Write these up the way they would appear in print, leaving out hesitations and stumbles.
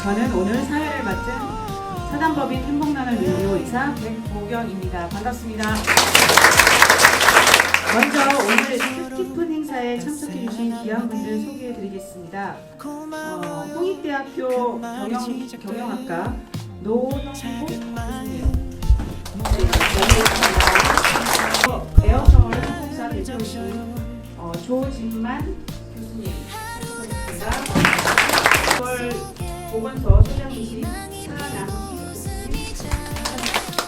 저는 오늘 사회를 맡은 사단법인 행복나눔 의료의사 백보경입니다. 반갑습니다. 먼저 오늘 뜻깊은 행사에 참석해주신 귀한 분들 소개해드리겠습니다. 홍익대학교 경영학과 노형복 교수님, 에어서울 항공사 대표이신 조진만 교수님 모셨습니다. 보건소 소장이신 차남희 교수님,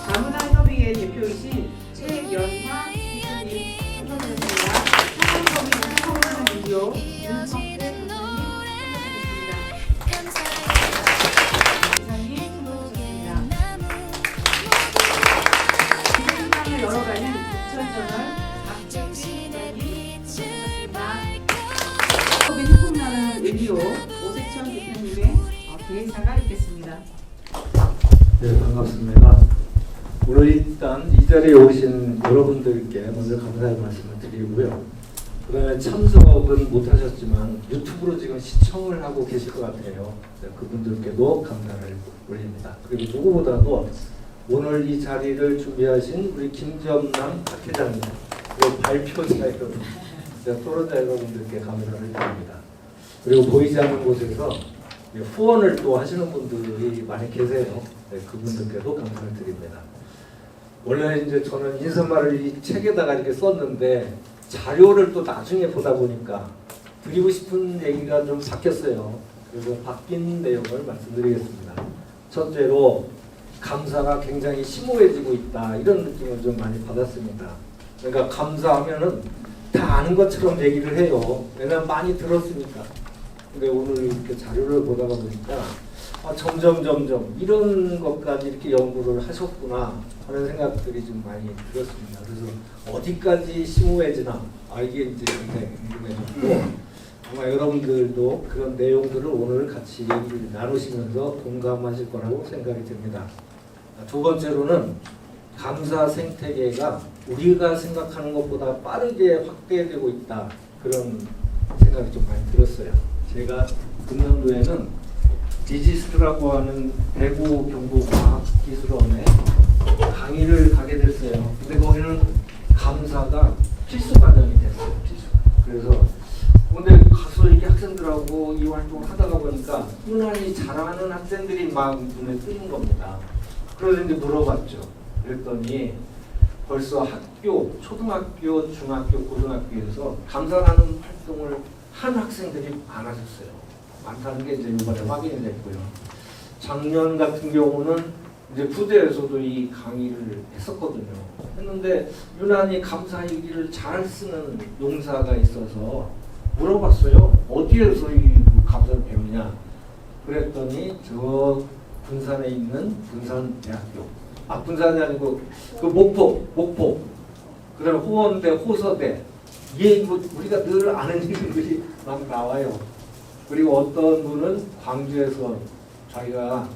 다문화협의회 대표이신 최연화 교수님 소장이셨습니다. 사단법인 행복나눔 의료 윤석대 교수님 소장이셨습니다. 이사님 수고하셨습니다. 세상을 열어가는 부천저널 박정희 기자님 수고하셨습니다. 법인 행복나눔 의료 오세천 대표님의 기획사가 있겠습니다. 네, 반갑습니다. 오늘 일단 이 자리에 오신 여러분들께 먼저 감사의 말씀을 드리고요. 그 다음에 참석은 못하셨지만 유튜브로 지금 시청을 하고 계실 것 같아요. 네, 그분들께도 감사를 올립니다. 그리고 누구보다도 오늘 이 자리를 준비하신 우리 김점남 학회장님, 그리고 발표자 여러분, 토론자 여러분들께 감사를 드립니다. 그리고 보이지 않는 곳에서 후원을 또 하시는 분들이 많이 계세요. 네, 그분들께도 감사를 드립니다. 원래 이제 저는 인사말을 이 책에다가 이렇게 썼는데 자료를 또 나중에 보다 보니까 드리고 싶은 얘기가 좀 바뀌었어요. 그래서 바뀐 내용을 말씀드리겠습니다. 첫째로 감사가 굉장히 심오해지고 있다, 이런 느낌을 좀 많이 받았습니다. 그러니까 감사하면은 다 아는 것처럼 얘기를 해요. 왜냐면 많이 들었으니까. 근데 오늘 이렇게 자료를 보다가 보니까 점점 이런 것까지 이렇게 연구를 하셨구나 하는 생각들이 좀 많이 들었습니다. 그래서 어디까지 심오해지나 이게 이제 굉장히 궁금해졌고, 아마 여러분들도 그런 내용들을 오늘 같이 얘기를 나누시면서 동감하실 거라고 생각이 듭니다. 두 번째로는 감사 생태계가 우리가 생각하는 것보다 빠르게 확대되고 있다, 그런 생각이 좀 많이 들었어요. 제가 금년도에는 디지스트라고 하는 대구 경북과학기술원에 강의를 가게 됐어요. 근데 거기는 감사가 필수 과정이 됐어요. 필수. 그래서 근데 가서 이렇게 학생들하고 이 활동을 하다가 보니까 유난히 잘하는 학생들이 막 눈에 띄는 겁니다. 그래서 이제 물어봤죠. 그랬더니 벌써 학교, 초등학교, 중학교, 고등학교에서 감사라는 활동을 한 학생들이 많아졌어요. 많다는 게 이제 이번에 확인이 됐고요. 작년 같은 경우는 이제 부대에서도 이 강의를 했었거든요. 했는데 유난히 감사 얘기를 잘 쓰는 용사가 있어서 물어봤어요. 어디에서 이 감사를 배우냐? 그랬더니 저 군산에 있는 군산대학교. 군산이 아니고 그 목포. 그다음에 호원대, 호서대. 이거 우리가 늘 아는 얘기들이 막 나와요. 그리고 어떤 분은 광주에서 자기가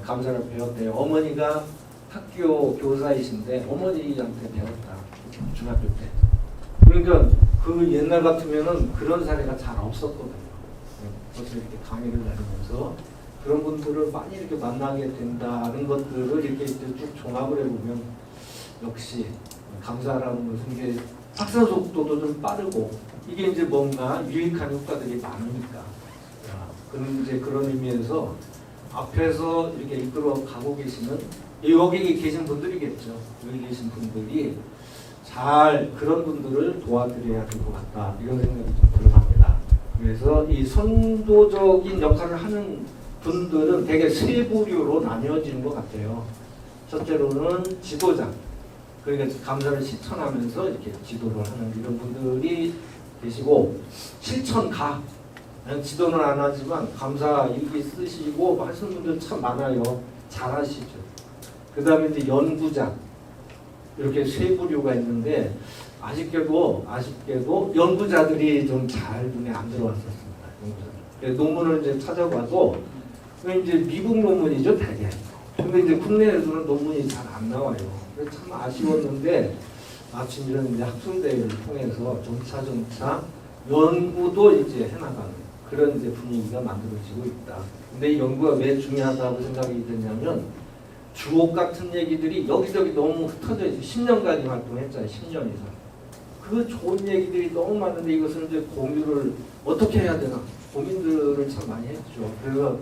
감사를 배웠대요. 어머니가 학교 교사이신데 어머니한테 배웠다, 중학교 때. 그러니까 그 옛날 같으면은 그런 사례가 잘 없었거든요. 그래서 이렇게 강의를 다니면서 그런 분들을 많이 이렇게 만나게 된다는 것들을 이렇게 쭉 종합을 해보면 역시 감사라는 것은 이게 확산 속도도 좀 빠르고 이게 이제 뭔가 유익한 효과들이 많으니까. 그럼 이제 그런 의미에서 앞에서 이렇게 이끌어 가고 계시는 여기 계신 분들이겠죠. 여기 계신 분들이 잘 그런 분들을 도와드려야 될 것 같다, 이런 생각이 좀 들어갑니다. 그래서 이 선도적인 역할을 하는 분들은 되게 세 부류로 나뉘어지는 것 같아요. 첫째로는 지도자. 그러니까 감사를 실천하면서 이렇게 지도를 하는 이런 분들이 계시고, 실천가. 지도는 안 하지만 감사 일기 쓰시고 하시는 분들 참 많아요. 잘하시죠. 그 다음에 이제 연구자. 이렇게 세 부류가 있는데 아쉽게도 연구자들이 좀 잘 눈에 안 들어왔었습니다. 연구자들. 논문을 이제 찾아봐도 이제 미국 논문이죠, 대개. 근데 이제 국내에서는 논문이 잘 안 나와요. 그래서 참 아쉬웠는데 마침 이런 이제 학술대회를 통해서 점차 연구도 이제 해나가는 그런 이제 분위기가 만들어지고 있다. 근데 이 연구가 왜 중요하다고 생각이 되냐면 주옥 같은 얘기들이 여기저기 너무 흩어져 있어요. 10년까지 활동했잖아요. 10년 이상. 그 좋은 얘기들이 너무 많은데 이것을 이제 공유를 어떻게 해야 되나 고민들을 참 많이 했죠. 그래서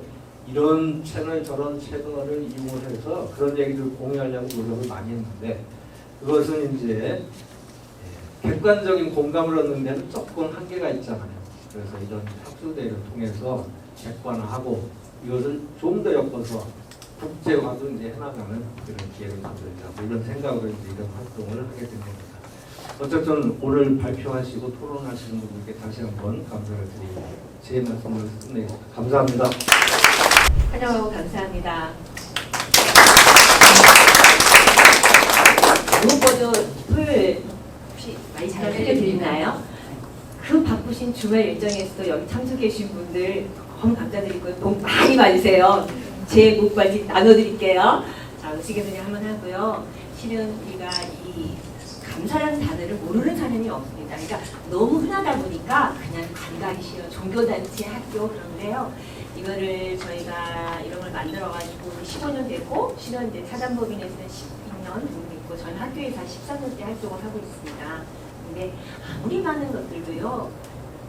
이런 채널 저런 채널을 이용해서 그런 얘기를 공유하려고 노력을 많이 했는데 그것은 이제 객관적인 공감을 얻는 데는 조금 한계가 있잖아요. 그래서 이런 학술대회를 통해서 객관화하고 이것을 좀 더 엮어서 국제화도 이제 해나가는 그런 기회를 만들자 이런 생각으로 이제 이런 활동을 하게 된 겁니다. 어쨌든 오늘 발표하시고 토론하시는 분들께 다시 한번 감사를 드리고 제 말씀을 끝내겠습니다. 감사합니다. 환영하고 감사합니다. 무엇보다 토요일 혹시 많이 잘 들려드리나요? 그 바쁘신 주말 일정에서도 여기 참석해 주신 분들 너무 감사드리고요. 복 많이 받으세요. 제 목까지 나눠드릴게요. 자, 의식의 한번 하고요. 실은 우리가 이 감사라는 단어를 모르는 사람이 없습니다. 그러니까 너무 흔하다 보니까 그냥 감각이 싫어. 종교단체, 학교 그런데요. 이거를 저희가 이런 걸 만들어가지고 15년 됐고, 실은 이제 사단법인에서는 12년 있고, 저는 학교에서 13년째 활동을 하고 있습니다. 근데 아무리 많은 것들도요,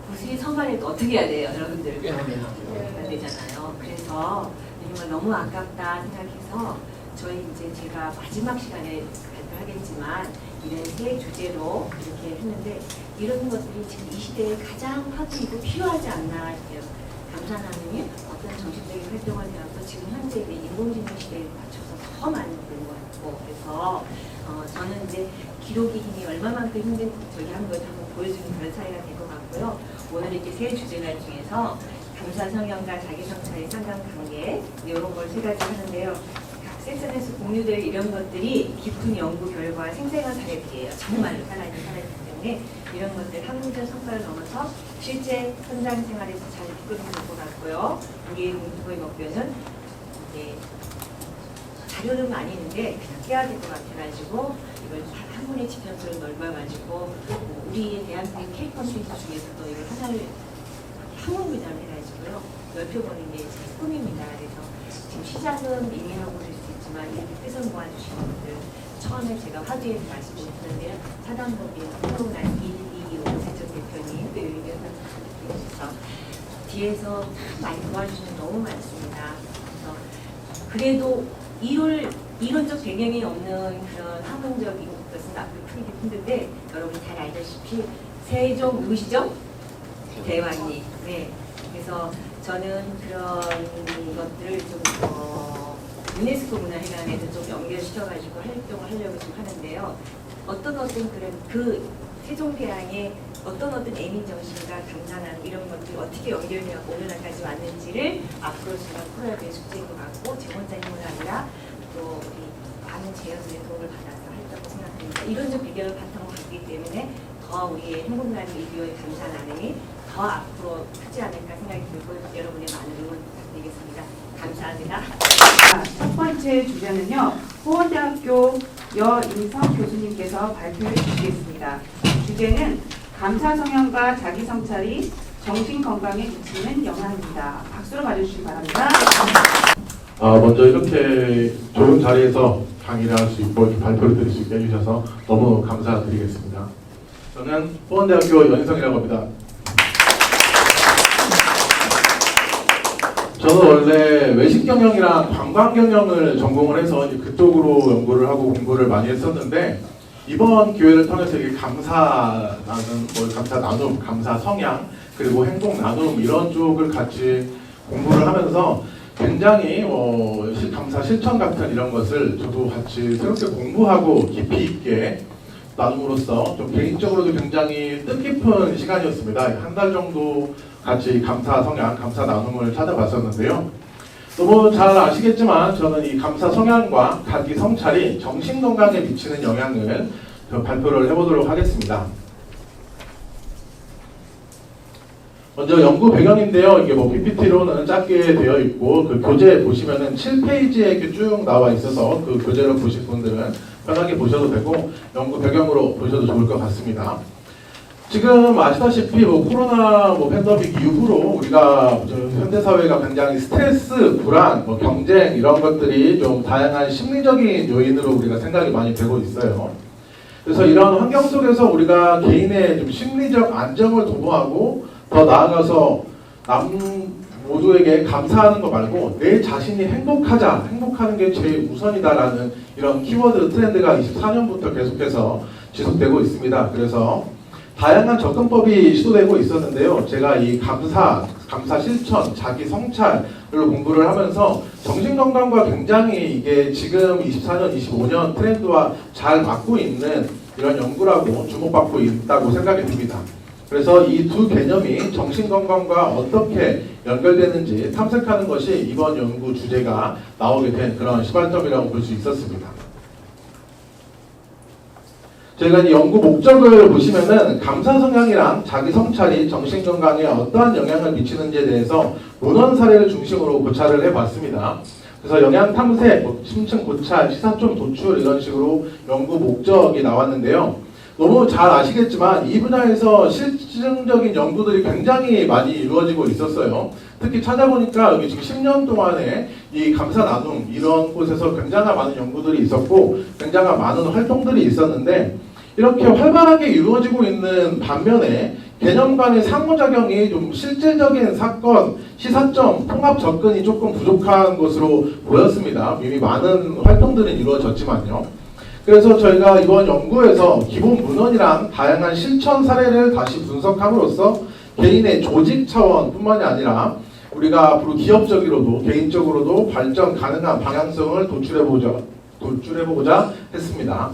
구슬이 선발해도 어떻게 해야 돼요, 여러분들? 안 되잖아요. 그래서 이런 걸 너무 아깝다 생각해서 저희 이제 제가 마지막 시간에 발표하겠지만 이런 세 주제로 이렇게 했는데 이런 것들이 지금 이 시대에 가장 화두이고 필요하지 않나 싶어요. 감사나눔이 어떤 정신적인 활동을 해서 지금 현재 인공지능 시대에 맞춰서 더 많이 되는 것 같고 그래서 저는 이제 기록의 힘이 얼마만큼 힘든 저기 한 걸 한번 보여주는 그런 사회가 될 것 같고요. 오늘 이렇게 세 주제가 중에서 감사 성향과 자기 성찰의 상관관계 이런 걸 세 가지 하는데요. 각 섹션에서 공유될 이런 것들이 깊은 연구 결과 생생한 사례들이에요. 정말로 살아있는 사례이기 때문에 이런 것들 학문적 성과를 넘어서 실제 현장 생활에서 잘 이끌어낼 것 같고요. 우리의 공통의 목표는 이제 자료는 많이 있는데 그냥 깨야 될 것 같아가지고 이걸 한 분의 지평수를 넓어가지고 우리 대한민국 K 컨텐츠 중에서도 이걸 하나를 한국 분야를 해가지고요 넓혀보는 게 제 꿈입니다. 그래서 지금 시작은 미미하고 될 수 있지만 이렇게 뜻을 모아주시는 분들 처음에 제가 화두에서 말씀드렸는데요 사단법인 한국날 이기호 세적 대표님 또 여기서 뒤에서 참 많이 도와주시는 너무 많습니다. 그래서 그래도 이론적 배경이 없는 그런 학문적인 것은 앞으로 크게 힘든데 여러분이 잘 알다시피 세종 누구시죠? 대왕님. 네. 그래서 저는 그런 것들을 좀 유네스코 문화회관에서 좀 연결시켜가지고 활동을 하려고 지금 하는데요. 어떤 그런 그 세종대왕의 어떤 애민 정신과 감사함 이런 것들이 어떻게 연결되어 오늘날까지 왔는지를 앞으로 제가 풀어야 될 숙제인 것 같고 제 혼자 힘은 아니라 또 우리 많은 제어들의 도움을 받아서 하려고 생각합니다. 이론적 배경을 바탕으로 갔기 때문에 더 우리의 행복나눔 이비오의 감사 나눔이 더 앞으로 크지 않을까 생각이 들고 여러분의 많은 응원 부탁드리겠습니다. 감사합니다. 첫 번째 주제는요. 호원대학교 여인성 교수님께서 발표해 주시겠습니다. 주제는 감사 성향과 자기 성찰이 정신 건강에 미치는 영향입니다. 박수로 맞아주시기 바랍니다. 먼저 이렇게 좋은 자리에서 강의를 할 수 있고 이렇게 발표를 드릴 수 있게 해주셔서 너무 감사드리겠습니다. 저는 호원대학교 여인성이라고 합니다. 저는 원래 외식경영이랑 관광경영을 전공을 해서 이제 그쪽으로 연구를 하고 공부를 많이 했었는데 이번 기회를 통해서 이게 감사 나눔, 감사 성향, 그리고 행복 나눔 이런 쪽을 같이 공부를 하면서 굉장히 감사 실천 같은 이런 것을 저도 같이 새롭게 공부하고 깊이 있게 나눔으로써 좀 개인적으로도 굉장히 뜻깊은 시간이었습니다. 한 달 정도 같이 감사 성향, 감사 나눔을 찾아봤었는데요. 너무 잘 아시겠지만 저는 이 감사 성향과 자기 성찰이 정신 건강에 미치는 영향을 발표를 해보도록 하겠습니다. 먼저 연구 배경인데요. 이게 PPT로는 짧게 되어 있고 그 교재 보시면은 7페이지에 이렇게 쭉 나와 있어서 그 교재를 보실 분들은 편하게 보셔도 되고 연구 배경으로 보셔도 좋을 것 같습니다. 지금 아시다시피 뭐 코로나 뭐 팬데믹 이후로 우리가 현대 사회가 굉장히 스트레스, 불안, 뭐 경쟁 이런 것들이 좀 다양한 심리적인 요인으로 우리가 생각이 많이 되고 있어요. 그래서 이런 환경 속에서 우리가 개인의 좀 심리적 안정을 도모하고 더 나아가서 남 모두에게 감사하는 거 말고 내 자신이 행복하자, 행복하는 게 제일 우선이다라는 이런 키워드 트렌드가 24년부터 계속해서 지속되고 있습니다. 그래서 다양한 접근법이 시도되고 있었는데요. 제가 이 감사 실천, 자기 성찰을 공부를 하면서 정신건강과 굉장히 이게 지금 24년, 25년 트렌드와 잘 맞고 있는 이런 연구라고 주목받고 있다고 생각이 듭니다. 그래서 이 두 개념이 정신건강과 어떻게 연결되는지 탐색하는 것이 이번 연구 주제가 나오게 된 그런 시발점이라고 볼 수 있었습니다. 저희가 이 연구 목적을 보시면은 감사 성향이랑 자기 성찰이 정신건강에 어떠한 영향을 미치는지에 대해서 논원 사례를 중심으로 고찰을 해봤습니다. 그래서 영양 탐색, 심층 고찰, 시사점 도출 이런 식으로 연구 목적이 나왔는데요. 너무 잘 아시겠지만 이 분야에서 실증적인 연구들이 굉장히 많이 이루어지고 있었어요. 특히 찾아보니까 여기 지금 10년 동안에 이 감사 나눔 이런 곳에서 굉장히 많은 연구들이 있었고 굉장히 많은 활동들이 있었는데 이렇게 활발하게 이루어지고 있는 반면에 개념 간의 상호작용이 좀 실질적인 사건, 시사점, 통합 접근이 조금 부족한 것으로 보였습니다. 이미 많은 활동들이 이루어졌지만요. 그래서 저희가 이번 연구에서 기본 문헌이랑 다양한 실천 사례를 다시 분석함으로써 개인의 조직 차원뿐만이 아니라 우리가 앞으로 기업적으로도 개인적으로도 발전 가능한 방향성을 도출해보고자 했습니다.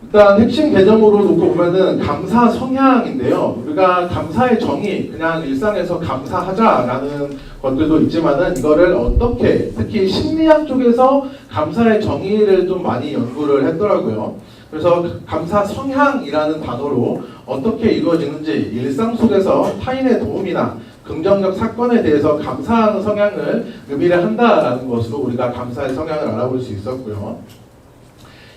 일단 핵심 개념으로 놓고 보면은 감사 성향인데요. 우리가 감사의 정의, 그냥 일상에서 감사하자라는 것들도 있지만은 이거를 어떻게, 특히 심리학 쪽에서 감사의 정의를 좀 많이 연구를 했더라고요. 그래서 감사 성향이라는 단어로 어떻게 이루어지는지 일상 속에서 타인의 도움이나 긍정적 사건에 대해서 감사하는 성향을 의미를 한다라는 것으로 우리가 감사의 성향을 알아볼 수 있었고요.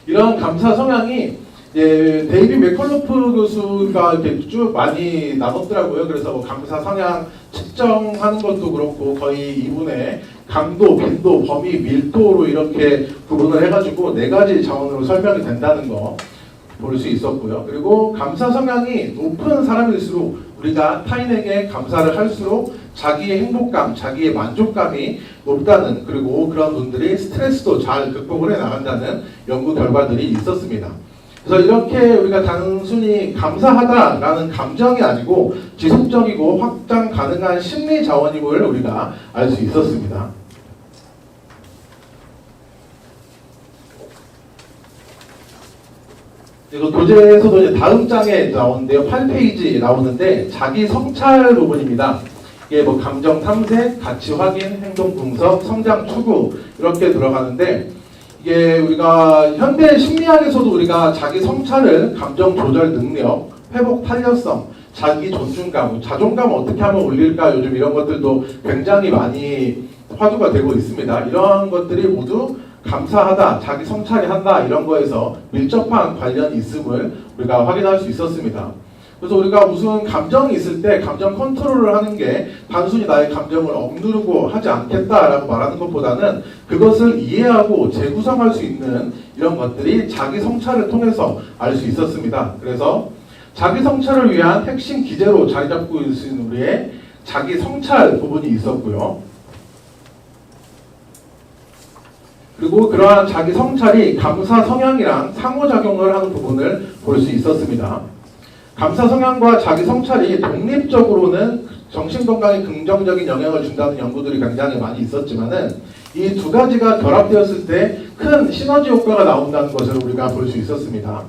이런 감사 성향이 데이비 맥컬로프 교수가 이렇게 쭉 많이 나눴더라고요. 그래서 뭐 감사 성향 측정하는 것도 그렇고 거의 이분의 강도, 빈도, 범위, 밀도로 이렇게 구분을 해가지고 4가지 차원으로 설명이 된다는 거 볼 수 있었고요. 그리고 감사 성향이 높은 사람일수록 우리가 타인에게 감사를 할수록 자기의 행복감, 자기의 만족감이 높다는, 그리고 그런 분들이 스트레스도 잘 극복을 해나간다는 연구 결과들이 있었습니다. 그래서 이렇게 우리가 단순히 감사하다라는 감정이 아니고 지속적이고 확장 가능한 심리 자원임을 우리가 알 수 있었습니다. 그리고 교재에서도 이제 다음 장에 나오는데요. 8페이지 나오는데 자기 성찰 부분입니다. 이게 뭐 감정 탐색, 가치 확인, 행동 분석, 성장 추구 이렇게 들어가는데 이게 우리가 현대 심리학에서도 우리가 자기 성찰을 감정 조절 능력, 회복 탄력성, 자기 존중감, 자존감 어떻게 하면 올릴까 요즘 이런 것들도 굉장히 많이 화두가 되고 있습니다. 이런 것들이 모두 감사하다, 자기 성찰이 한다 이런 거에서 밀접한 관련이 있음을 우리가 확인할 수 있었습니다. 그래서 우리가 무슨 감정이 있을 때 감정 컨트롤을 하는 게 단순히 나의 감정을 억누르고 하지 않겠다라고 말하는 것보다는 그것을 이해하고 재구성할 수 있는 이런 것들이 자기 성찰을 통해서 알 수 있었습니다. 그래서 자기 성찰을 위한 핵심 기제로 자리 잡고 있는 우리의 자기 성찰 부분이 있었고요. 그리고 그러한 자기 성찰이 감사 성향이랑 상호작용을 하는 부분을 볼 수 있었습니다. 감사 성향과 자기 성찰이 독립적으로는 정신건강에 긍정적인 영향을 준다는 연구들이 굉장히 많이 있었지만은 이 두 가지가 결합되었을 때 큰 시너지 효과가 나온다는 것을 우리가 볼 수 있었습니다.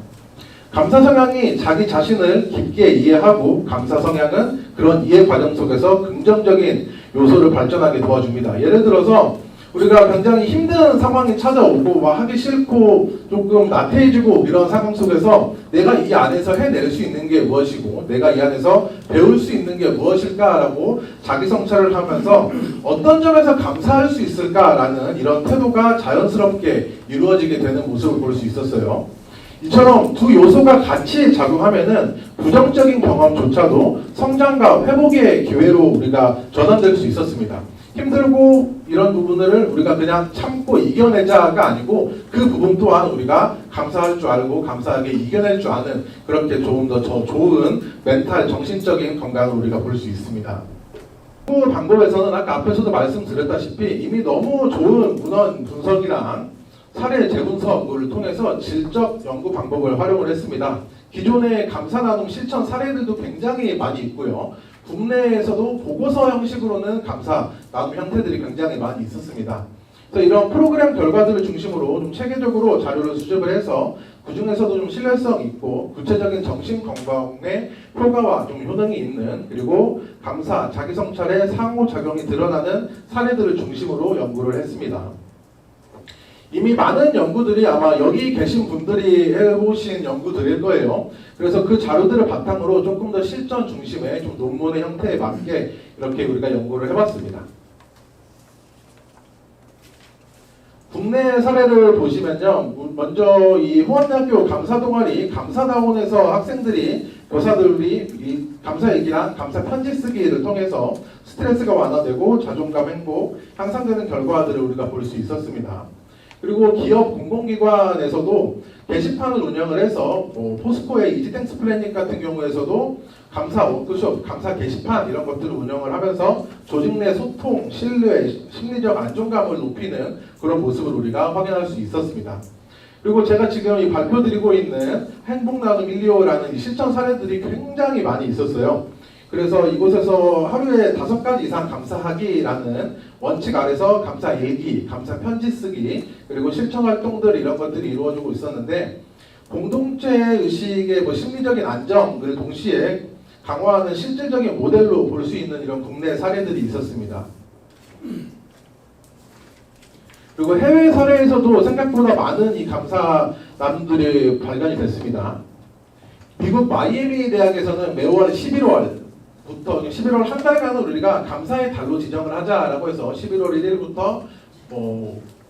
감사 성향이 자기 자신을 깊게 이해하고 감사 성향은 그런 이해 과정 속에서 긍정적인 요소를 발전하게 도와줍니다. 예를 들어서 우리가 굉장히 힘든 상황이 찾아오고 막 하기 싫고 조금 나태해지고 이런 상황 속에서 내가 이 안에서 해낼 수 있는 게 무엇이고 내가 이 안에서 배울 수 있는 게 무엇일까라고 자기 성찰을 하면서 어떤 점에서 감사할 수 있을까라는 이런 태도가 자연스럽게 이루어지게 되는 모습을 볼 수 있었어요. 이처럼 두 요소가 같이 작용하면은 부정적인 경험조차도 성장과 회복의 기회로 우리가 전환될 수 있었습니다. 힘들고 이런 부분을 우리가 그냥 참고 이겨내자가 아니고 그 부분 또한 우리가 감사할 줄 알고 감사하게 이겨낼 줄 아는 그렇게 조금 더 좋은 멘탈, 정신적인 건강을 우리가 볼 수 있습니다. 그 방법에서는 아까 앞에서도 말씀드렸다시피 이미 너무 좋은 문헌 분석이랑 사례 재분석을 통해서 질적 연구 방법을 활용을 했습니다. 기존의 감사 나눔 실천 사례들도 굉장히 많이 있고요. 국내에서도 보고서 형식으로는 감사 나눔 형태들이 굉장히 많이 있었습니다. 그래서 이런 프로그램 결과들을 중심으로 좀 체계적으로 자료를 수집을 해서 그 중에서도 좀 신뢰성 있고 구체적인 정신 건강의 효과와 좀 효능이 있는 그리고 감사, 자기 성찰의 상호작용이 드러나는 사례들을 중심으로 연구를 했습니다. 이미 많은 연구들이 아마 여기 계신 분들이 해보신 연구들일 거예요. 그래서 그 자료들을 바탕으로 조금 더 실전 중심의 좀 논문의 형태에 맞게 이렇게 우리가 연구를 해봤습니다. 국내 사례를 보시면요. 먼저 이 호원대학교 감사동아리 감사다원에서 학생들이 교사들이 이 감사 얘기랑 감사 편지 쓰기를 통해서 스트레스가 완화되고 자존감 행복 향상되는 결과들을 우리가 볼 수 있었습니다. 그리고 기업 공공기관에서도 게시판을 운영을 해서 포스코의 이지땡스 플래닝 같은 경우에서도 감사 워크숍, 감사 게시판 이런 것들을 운영을 하면서 조직 내 소통, 신뢰, 심리적 안정감을 높이는 그런 모습을 우리가 확인할 수 있었습니다. 그리고 제가 지금 이 발표드리고 있는 행복나눔 125라는 이 실천 사례들이 굉장히 많이 있었어요. 그래서 이곳에서 하루에 5가지 이상 감사하기라는 원칙 아래서 감사 일기, 감사 편지 쓰기, 그리고 실천 활동들 이런 것들이 이루어지고 있었는데 공동체 의식의 심리적인 안정을 동시에 강화하는 실질적인 모델로 볼 수 있는 이런 국내 사례들이 있었습니다. 그리고 해외 사례에서도 생각보다 많은 이 감사 나눔들이 발견이 됐습니다. 미국 마이애미 대학에서는 매월 11월부터 11월 한 달간은 우리가 감사의 달로 지정을 하자라고 해서 11월 1일부터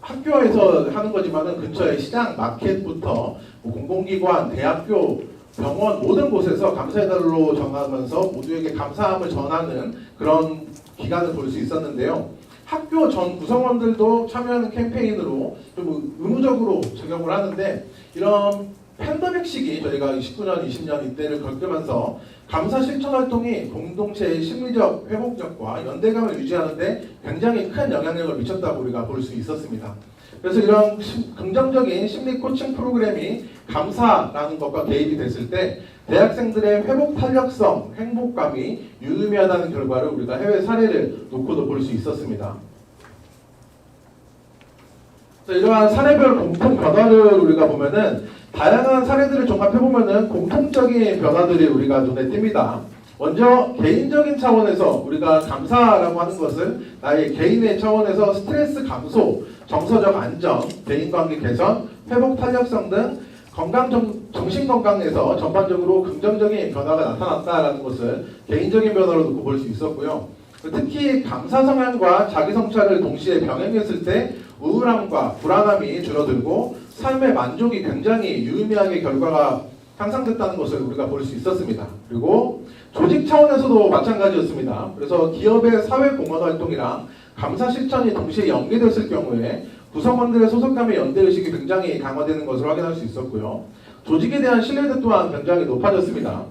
학교에서 하는 거지만은 근처의 시장, 마켓부터 공공기관, 대학교, 병원 모든 곳에서 감사의 달로 정하면서 모두에게 감사함을 전하는 그런 기간을 볼 수 있었는데요. 학교 전 구성원들도 참여하는 캠페인으로 좀 의무적으로 적용을 하는데 이런 팬데믹 시기 저희가 19년, 20년 이때를 겪으면서 감사 실천 활동이 공동체의 심리적 회복력과 연대감을 유지하는데 굉장히 큰 영향력을 미쳤다고 우리가 볼 수 있었습니다. 그래서 이런 긍정적인 심리 코칭 프로그램이 감사라는 것과 개입이 됐을 때 대학생들의 회복 탄력성, 행복감이 유의미하다는 결과를 우리가 해외 사례를 놓고도 볼 수 있었습니다. 이러한 사례별 공통 변화를 우리가 보면은 다양한 사례들을 종합해보면은 공통적인 변화들이 우리가 눈에 띕니다. 먼저 개인적인 차원에서 우리가 감사라고 하는 것은 나의 개인의 차원에서 스트레스 감소, 정서적 안정, 대인관계 개선, 회복 탄력성 등 정신 건강에서 전반적으로 긍정적인 변화가 나타났다라는 것을 개인적인 변화로 놓고 볼 수 있었고요. 특히 감사 성향과 자기 성찰을 동시에 병행했을 때 우울함과 불안함이 줄어들고 삶의 만족이 굉장히 유의미하게 결과가 향상됐다는 것을 우리가 볼 수 있었습니다. 그리고 조직 차원에서도 마찬가지였습니다. 그래서 기업의 사회공헌 활동이랑 감사 실천이 동시에 연계됐을 경우에 구성원들의 소속감의 연대의식이 굉장히 강화되는 것을 확인할 수 있었고요. 조직에 대한 신뢰도 또한 굉장히 높아졌습니다.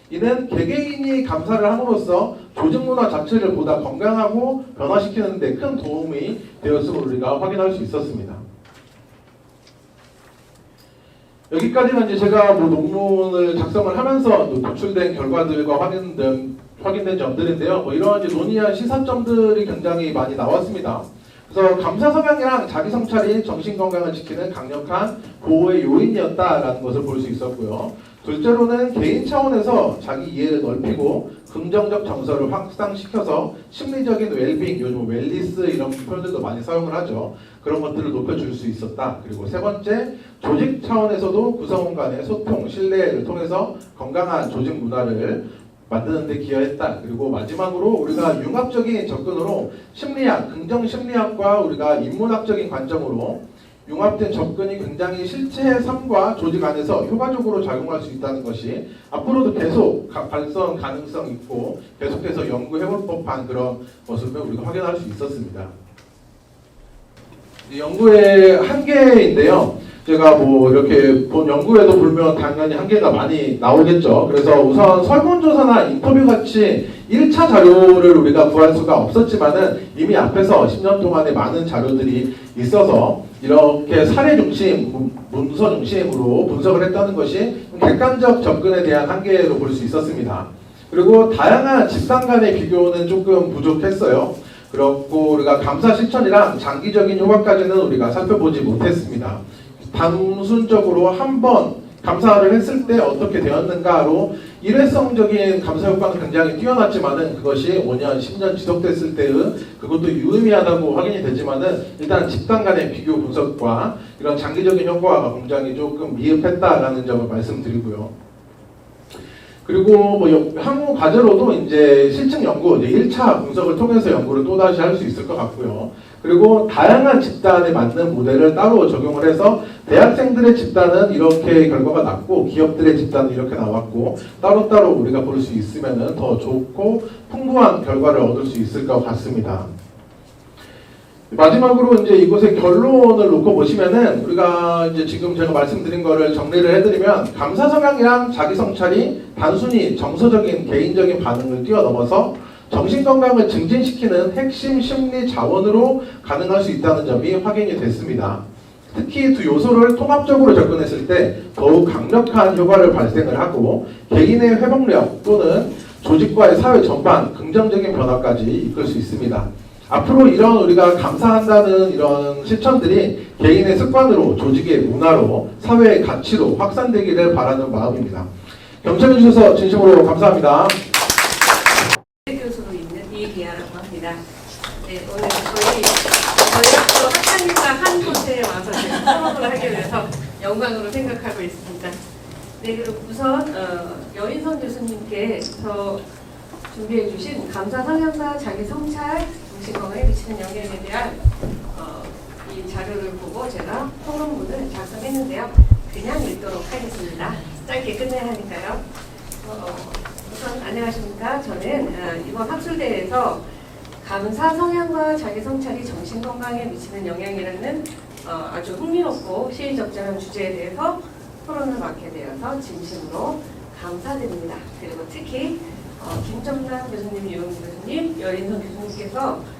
이는 개개인이 감사를 함으로써 조직 문화 자체를 보다 건강하고 변화시키는 데 큰 도움이 되었음을 우리가 확인할 수 있었습니다. 여기까지는 이제 제가 논문을 작성을 하면서 도출된 결과들과 확인된 점들인데요. 이런 이제 논의한 시사점들이 굉장히 많이 나왔습니다. 그래서 감사 성향이랑 자기 성찰이 정신 건강을 지키는 강력한 보호의 요인이었다라는 것을 볼 수 있었고요. 둘째로는 개인 차원에서 자기 이해를 넓히고 긍정적 정서를 확산시켜서 심리적인 웰빙, 요즘 웰리스 이런 표현들도 많이 사용을 하죠. 그런 것들을 높여줄 수 있었다. 그리고 세 번째, 조직 차원에서도 구성원 간의 소통, 신뢰를 통해서 건강한 조직 문화를 만드는 데 기여했다. 그리고 마지막으로 우리가 융합적인 접근으로 심리학, 긍정 심리학과 우리가 인문학적인 관점으로 융합된 접근이 굉장히 실제 삶과 조직 안에서 효과적으로 작용할 수 있다는 것이 앞으로도 계속 발전 가능성 있고 계속해서 연구해볼 법한 그런 모습을 우리가 확인할 수 있었습니다. 연구의 한계인데요. 제가 뭐 이렇게 본 연구에도 보면 당연히 한계가 많이 나오겠죠. 그래서 우선 설문조사나 인터뷰 같이 1차 자료를 우리가 구할 수가 없었지만은 이미 앞에서 10년 동안에 많은 자료들이 있어서 이렇게 사례 중심, 문서 중심으로 분석을 했다는 것이 객관적 접근에 대한 한계로 볼 수 있었습니다. 그리고 다양한 집단 간의 비교는 조금 부족했어요. 그렇고 우리가 감사 실천이랑 장기적인 효과까지는 우리가 살펴보지 못했습니다. 단순적으로 한 번 감사를 했을 때 어떻게 되었는가로 일회성적인 감사 효과는 굉장히 뛰어났지만은 그것이 5년, 10년 지속됐을 때의 그것도 유의미하다고 확인이 되지만은 일단 집단 간의 비교 분석과 이런 장기적인 효과가 굉장히 조금 미흡했다라는 점을 말씀드리고요. 그리고 뭐 향후 과제로도 이제 실증 연구, 이제 1차 분석을 통해서 연구를 또다시 할 수 있을 것 같고요. 그리고 다양한 집단에 맞는 모델을 따로 적용을 해서 대학생들의 집단은 이렇게 결과가 났고 기업들의 집단은 이렇게 나왔고 따로따로 우리가 볼 수 있으면 더 좋고 풍부한 결과를 얻을 수 있을 것 같습니다. 마지막으로 이제 이곳의 결론을 놓고 보시면은 우리가 이제 지금 제가 말씀드린 거를 정리를 해드리면 감사 성향이랑 자기 성찰이 단순히 정서적인 개인적인 반응을 뛰어넘어서 정신건강을 증진시키는 핵심 심리 자원으로 가능할 수 있다는 점이 확인이 됐습니다. 특히 두 요소를 통합적으로 접근했을 때 더욱 강력한 효과를 발생을 하고 개인의 회복력 또는 조직과의 사회 전반 긍정적인 변화까지 이끌 수 있습니다. 앞으로 이런 우리가 감사한다는 이런 실천들이 개인의 습관으로 조직의 문화로 사회의 가치로 확산되기를 바라는 마음입니다. 경청해 주셔서 진심으로 감사합니다. 교수로 있는 이기아라고 합니다. 네, 오늘 저희 학교 학생과 한 곳에 와서 토론을 하게 돼서 영광으로 생각하고 있습니다. 네, 그리고 우선 여인선 교수님께서 준비해 주신 감사 성향과 자기 성찰 정신건강에 미치는 영향에 대한 이 자료를 보고 제가 토론문을 작성했는데요. 그냥 읽도록 하겠습니다. 짧게 끝내야 하니까요. 우선 안녕하십니까. 저는 이번 학술대회에서 감사 성향과 자기 성찰이 정신건강에 미치는 영향이라는 아주 흥미롭고 시의적절한 주제에 대해서 토론을 맡게 되어서 진심으로 감사드립니다. 그리고 특히 김정남 교수님, 유영민 교수님, 여인선 교수님께서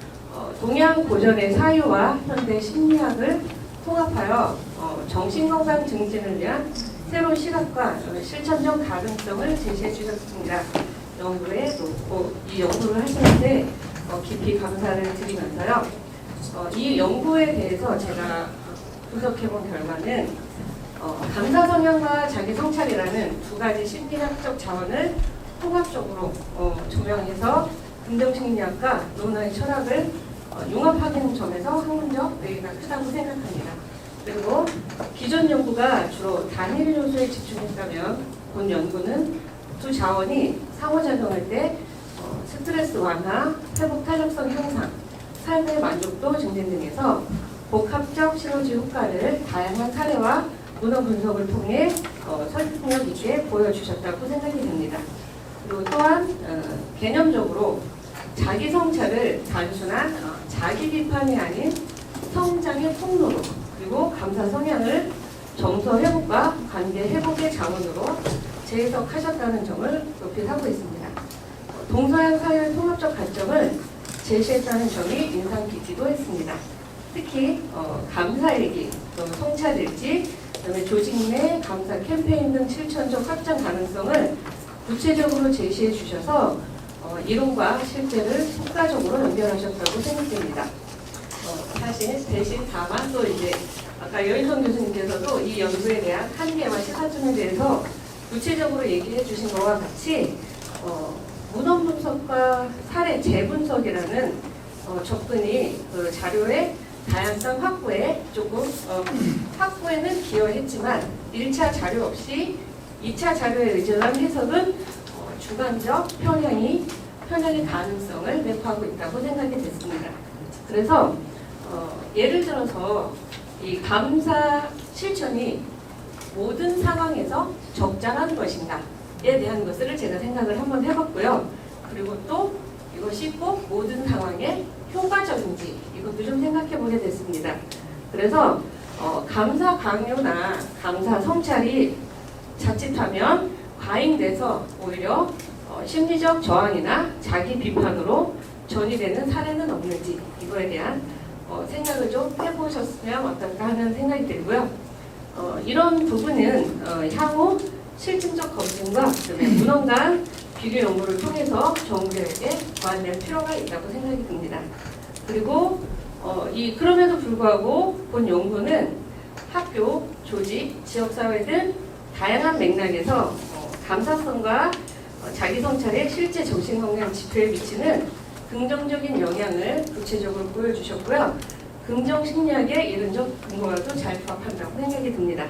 동양 고전의 사유와 현대 심리학을 통합하여 정신건강 증진을 위한 새로운 시각과 실천적 가능성을 제시해 주셨습니다. 연구에 놓고 이 연구를 하시는데 깊이 감사를 드리면서요. 이 연구에 대해서 제가 분석해본 결과는 감사 성향과 자기 성찰이라는 두 가지 심리학적 자원을 통합적으로 조명해서 긍정심리학과 논어의 철학을 융합하는 점에서 학문적 의의가 크다고 생각합니다. 그리고 기존 연구가 주로 단일 요소에 집중했다면 본 연구는 두 자원이 상호작용할 때 스트레스 완화, 회복 탄력성 향상, 삶의 만족도 증진 등에서 복합적 시너지 효과를 다양한 사례와 문헌 분석을 통해 설득력 있게 보여주셨다고 생각이 됩니다. 그리고 또한 개념적으로 자기 성찰을 단순한 자기 비판이 아닌 성장의 통로로 그리고 감사 성향을 정서 회복과 관계 회복의 자원으로 재해석하셨다는 점을 높이 사고 있습니다. 동서양 사회의 통합적 관점을 제시했다는 점이 인상 깊기도 했습니다. 특히 감사일기, 또 성찰일지, 그다음에 조직 내 감사 캠페인 등 실천적 확장 가능성을 구체적으로 제시해 주셔서 이론과 실제를 효과적으로 연결하셨다고 생각됩니다. 사실 대신 다만 또 이제 아까 여인선 교수님께서도 이 연구에 대한 한계와 시사점에 대해서 구체적으로 얘기해 주신 것과 같이 문헌 분석과 사례 재분석이라는 접근이 그 자료의 다양성 확보에 조금 확보에는 기여했지만 1차 자료 없이 2차 자료에 의존한 해석은 주관적 편향의 가능성을 내포하고 있다고 생각이 됐습니다. 그래서 예를 들어서 이 감사 실천이 모든 상황에서 적절한 것인가에 대한 것을 제가 생각을 한번 해봤고요. 그리고 또 이것이 꼭 모든 상황에 효과적인지 이것도 좀 생각해 보게 됐습니다. 그래서 감사 강요나 감사 성찰이 자칫하면 과잉돼서 오히려 심리적 저항이나 자기 비판으로 전이되는 사례는 없는지 이거에 대한 생각을 좀 해보셨으면 어떨까 하는 생각이 들고요. 이런 부분은 향후 실증적 검증과 그다음에 문헌 간 비교 연구를 통해서 정부에게 보완될 필요가 있다고 생각이 듭니다. 그리고 그럼에도 불구하고 본 연구는 학교, 조직, 지역사회 등 다양한 맥락에서 감사성과 자기 성찰의 실제 정신건강 지표에 미치는 긍정적인 영향을 구체적으로 보여주셨고요. 긍정 심리학의 이론적 근거와도 잘 부합한다고 생각이 듭니다.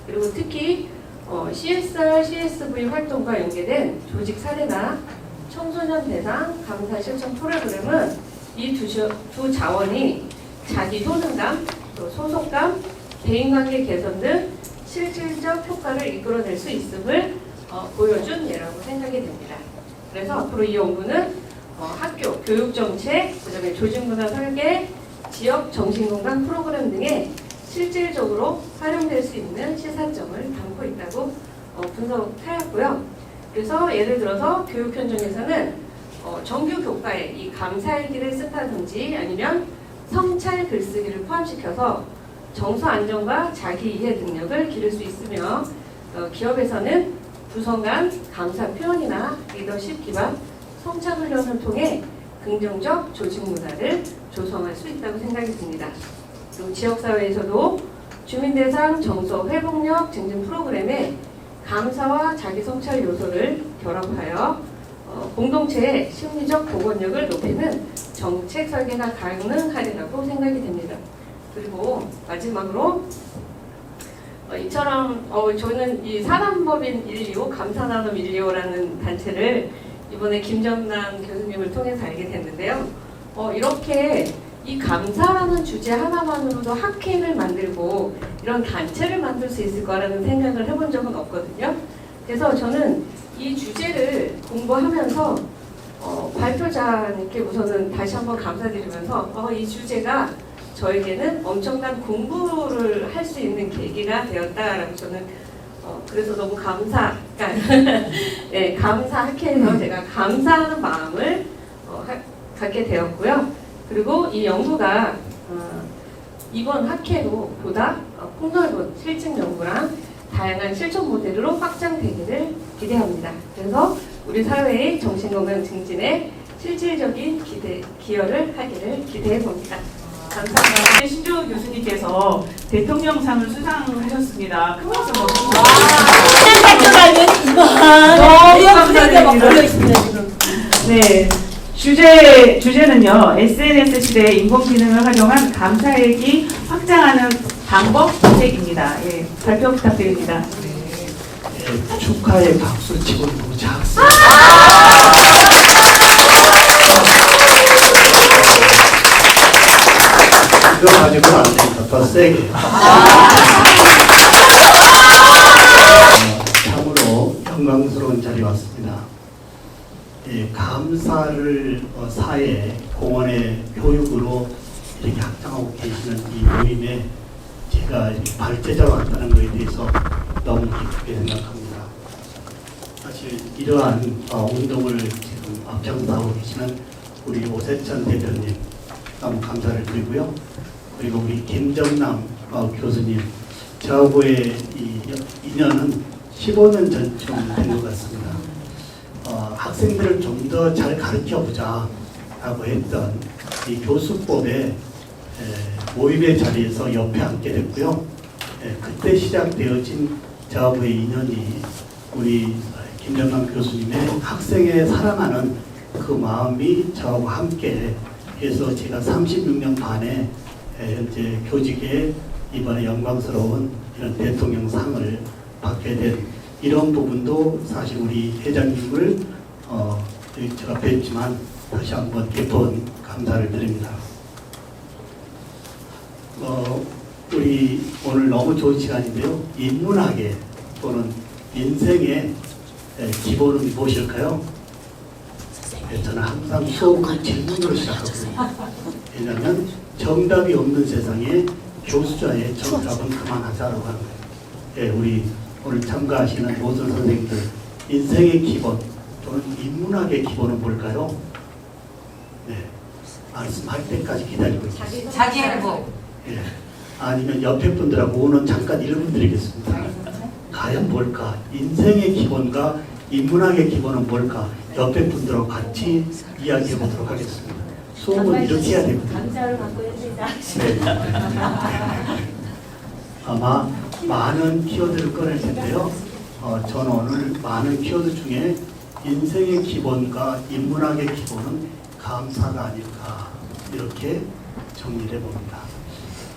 그리고 특히 CSR, CSV 활동과 연계된 조직 사례나 청소년 대상 감사 실천 프로그램은 이 두 자원이 자기 효능감, 또 소속감, 대인관계 개선 등 실질적 효과를 이끌어낼 수 있음을 보여준 예라고 생각이 됩니다. 그래서 앞으로 이 연구는 학교, 교육정책, 그다음에 조직문화 설계, 지역 정신건강 프로그램 등에 실질적으로 활용될 수 있는 시사점을 담고 있다고 분석하였고요. 그래서 예를 들어서 교육 현장에서는 정규 교과에 이 감사일기를 쓴다든지 아니면 성찰 글쓰기를 포함시켜서 정서 안정과 자기 이해 능력을 기를 수 있으며 기업에서는 부서 간 감사 표현이나 리더십 기반 성찰 훈련을 통해 긍정적 조직 문화를 조성할 수 있다고 생각이 듭니다. 그리고 지역사회에서도 주민대상 정서 회복력 증진 프로그램에 감사와 자기 성찰 요소를 결합하여 공동체의 심리적 복원력을 높이는 정책 설계가 가능하리라고 생각이 됩니다. 그리고 마지막으로 이처럼 저는 이 사단법인 125 감사나눔 125라는 단체를 이번에 김정남 교수님을 통해서 알게 됐는데요. 이렇게 이 감사라는 주제 하나만으로도 학회를 만들고 이런 단체를 만들 수 있을 거라는 생각을 해본 적은 없거든요. 그래서 저는 이 주제를 공부하면서 발표자님께 우선은 다시 한번 감사드리면서 이 주제가 저에게는 엄청난 공부를 할 수 있는 계기가 되었다라고 저는 그래서 너무 네, 감사 학회에서 제가 감사하는 마음을 갖게 되었고요. 그리고 이 연구가 이번 학회로 보다 폭넓은 실증 연구랑 다양한 실천 모델로 확장되기를 기대합니다. 그래서 우리 사회의 정신건강 증진에 실질적인 기여를 하기를 기대해 봅니다. 감사합니다. 신조 교수님께서 대통령상을 수상하셨습니다. 큰 박수 부탁드립니다. 너무 감사드립니다. 걸려 있습니다 지금. 네, 주제는요. SNS 시대의 인공지능을 활용한 감사일기 확장하는 방법 정책입니다. 예, 발표 부탁드립니다. 네, 축하의 박수 치고 너무 작습니다. 이거 가지고는 안 됩니다. 더 세게. 참으로 영광스러운 자리에 왔습니다. 감사를 사회, 공원의 교육으로 이렇게 확장하고 계시는 이 모임에 제가 이렇게 발제자로 왔다는 것에 대해서 너무 기쁘게 생각합니다. 사실 이러한 운동을 지금 앞장서고 계시는 우리 오세천 대표님 너무 감사를 드리고요. 그리고 우리 김정남 교수님, 저하고의 이 인연은 15년 전쯤 된 것 같습니다. 학생들을 좀 더 잘 가르쳐보자 라고 했던 이 교수법의 모임의 자리에서 옆에 앉게 됐고요. 그때 시작되어진 저하고의 인연이 우리 김정남 교수님의 학생에 사랑하는 그 마음이 저하고 함께 해서 제가 36년 반에 현재 교직에 이번에 영광스러운 이런 대통령상을 받게 된 이런 부분도 사실 우리 회장님을 제가 뵀지만 다시 한번 깊은 감사를 드립니다. 우리 오늘 너무 좋은 시간인데요. 인문학의 또는 인생의 기본은 무엇일까요? 저는 항상 수업을 질문으로 시작하거든요. 왜냐하면 정답이 없는 세상에 교수자의 정답은 그만하자라고 하는 거예요. 우리 오늘 참가하시는 모든 선생님들, 인생의 기본 또는 인문학의 기본은 뭘까요? 네, 말씀할 때까지 기다리고 있습니다. 자기 행복. 예. 아니면 옆에 분들하고 오늘 잠깐 1분 드리겠습니다. 과연 뭘까? 인생의 기본과 인문학의 기본은 뭘까? 옆에 분들하고 같이 이야기해 보도록 하겠습니다. 수업은 이렇게 해야 되거든요. 감사를 받고 있습니다. 네. 아마 많은 키워드를 꺼낼 텐데요. 저는 오늘 많은 키워드 중에 인생의 기본과 인문학의 기본은 감사가 아닐까 이렇게 정리를 해봅니다.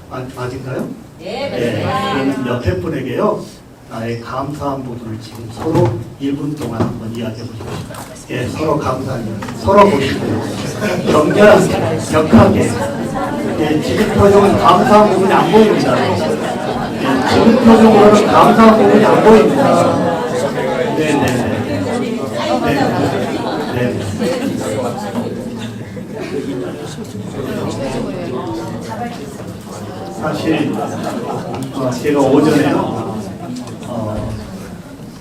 맞은가요? 네, 그러면 옆에 분에게요. 나의 감사한 부분을 지금 서로 1분 동안 한번 이야기해 보십시오. 예, 서로 감사해요. 서로 보시고요. 격렬하게, 격하게. 예, 지금 표정은 감사한 부분이 안 보입니다. 예, 지금 표정으로는 감사한 부분이 안 보입니다. 네. 사실 제가 오전에요.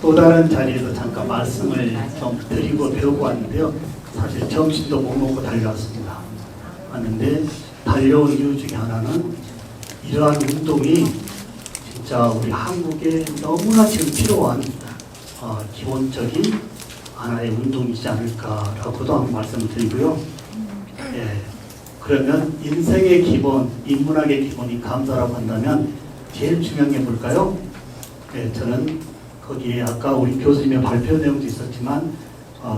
또 다른 자리에서 잠깐 말씀을 좀 드리고 배우고 왔는데요. 사실 점심도 못 먹고 달려왔습니다. 왔는데 달려온 이유 중에 하나는 이러한 운동이 진짜 우리 한국에 너무나 지금 필요한 기본적인 하나의 운동이지 않을까라고도 한번 말씀을 드리고요. 예, 그러면 인생의 기본, 인문학의 기본이 감사라고 한다면 제일 중요한 게 뭘까요? 예, 저는 거기에 아까 우리 교수님의 발표 내용도 있었지만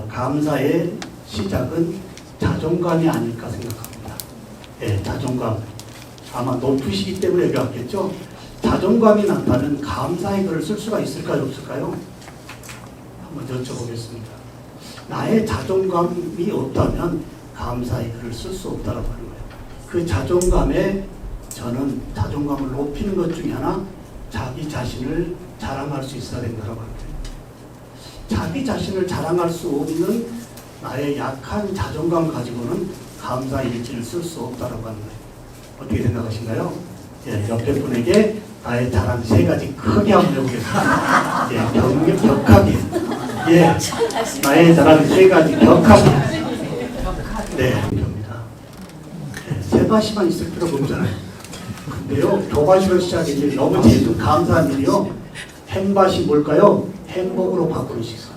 감사의 시작은 자존감이 아닐까 생각합니다. 예, 자존감. 아마 높으시기 때문에 여기 왔겠죠? 자존감이 낮다면 감사의 글을 쓸 수가 있을까요? 없을까요? 한번 여쭤보겠습니다. 나의 자존감이 없다면 감사의 글을 쓸 수 없다고 하는 거예요. 그 자존감에 저는 자존감을 높이는 것 중에 하나 자기 자신을 자랑할 수 있어야 된다고 합니다. 자기 자신을 자랑할 수 없는 나의 약한 자존감 가지고는 감사 일지를 쓸 수 없다고 하는 거예요. 어떻게 생각하신가요? 예, 옆에 분에게 나의 자랑 3가지 크게 한번 해보겠습니다. 예, 격하게. 예, 나의 자랑 3가지 격하게. 네, 입니다. 네, 3가지만 있을 필요가 없잖아요. 근데요, 교과시로 시작했는데 너무 제일 감사한 일이요. 행밭이 뭘까요? 행복으로 바꾸는 시간.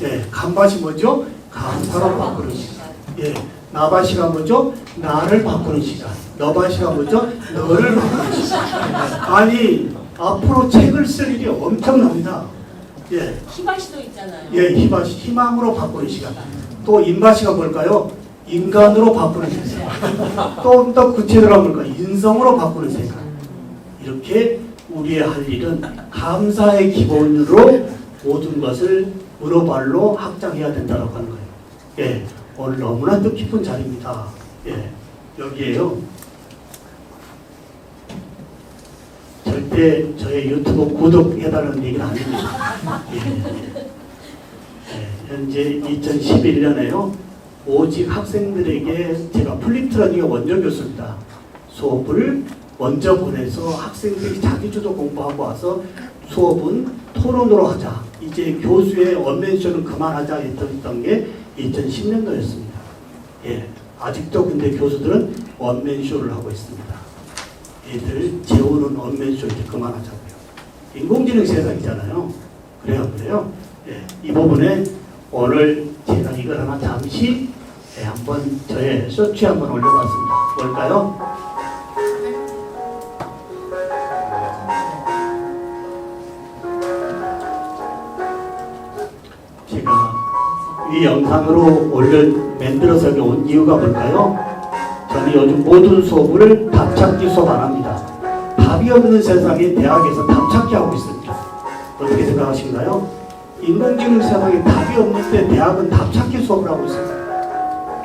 예, 간밭이 뭐죠? 감사로 바꾸는 시간. 예, 나밭이가 뭐죠? 나를 바꾸는 시간. 너밭이가 뭐죠? 너를 바꾸는 시간. 아니, 앞으로 책을 쓸 일이 엄청납니다. 예, 희바시도 있잖아요. 예, 희망으로 바꾸는 시간. 또 인밭이가 뭘까요? 인간으로 바꾸는 시간. 또 더 구체적으로 뭘까요? 인성으로 바꾸는 시간. 이렇게 우리의 할 일은 감사의 기본으로 모든 것을 문어발로 확장해야 된다고 하는 거예요. 예, 오늘 너무나 뜻깊은 자리입니다. 예, 여기에요. 절대 저의 유튜브 구독해달라는 얘기는 아닙니다. 예. 예, 현재 2011년에요. 오직 학생들에게 제가 플립트라니가 원조 교수입니다. 수업을 먼저 보내서 학생들이 자기주도 공부하고 와서 수업은 토론으로 하자. 이제 교수의 원맨쇼는 그만하자 했던 게 2010년도였습니다. 예, 아직도 근데 교수들은 원맨쇼를 하고 있습니다. 얘들 재우는 원맨쇼 이제 그만하자고요. 인공지능 세상이잖아요. 그래요. 예, 이 부분에 오늘 제가 이걸 하나 잠시 한번 저의 쇼츠에 한번 올려봤습니다. 뭘까요? 제가 이 영상으로 만들어서 여기 온 이유가 뭘까요? 저는 요즘 모든 수업을 답찾기 수업 안 합니다. 답이 없는 세상에 대학에서 답찾기 하고 있습니다. 어떻게 생각하신가요? 인공지능 세상에 답이 없는데 대학은 답찾기 수업을 하고 있습니다.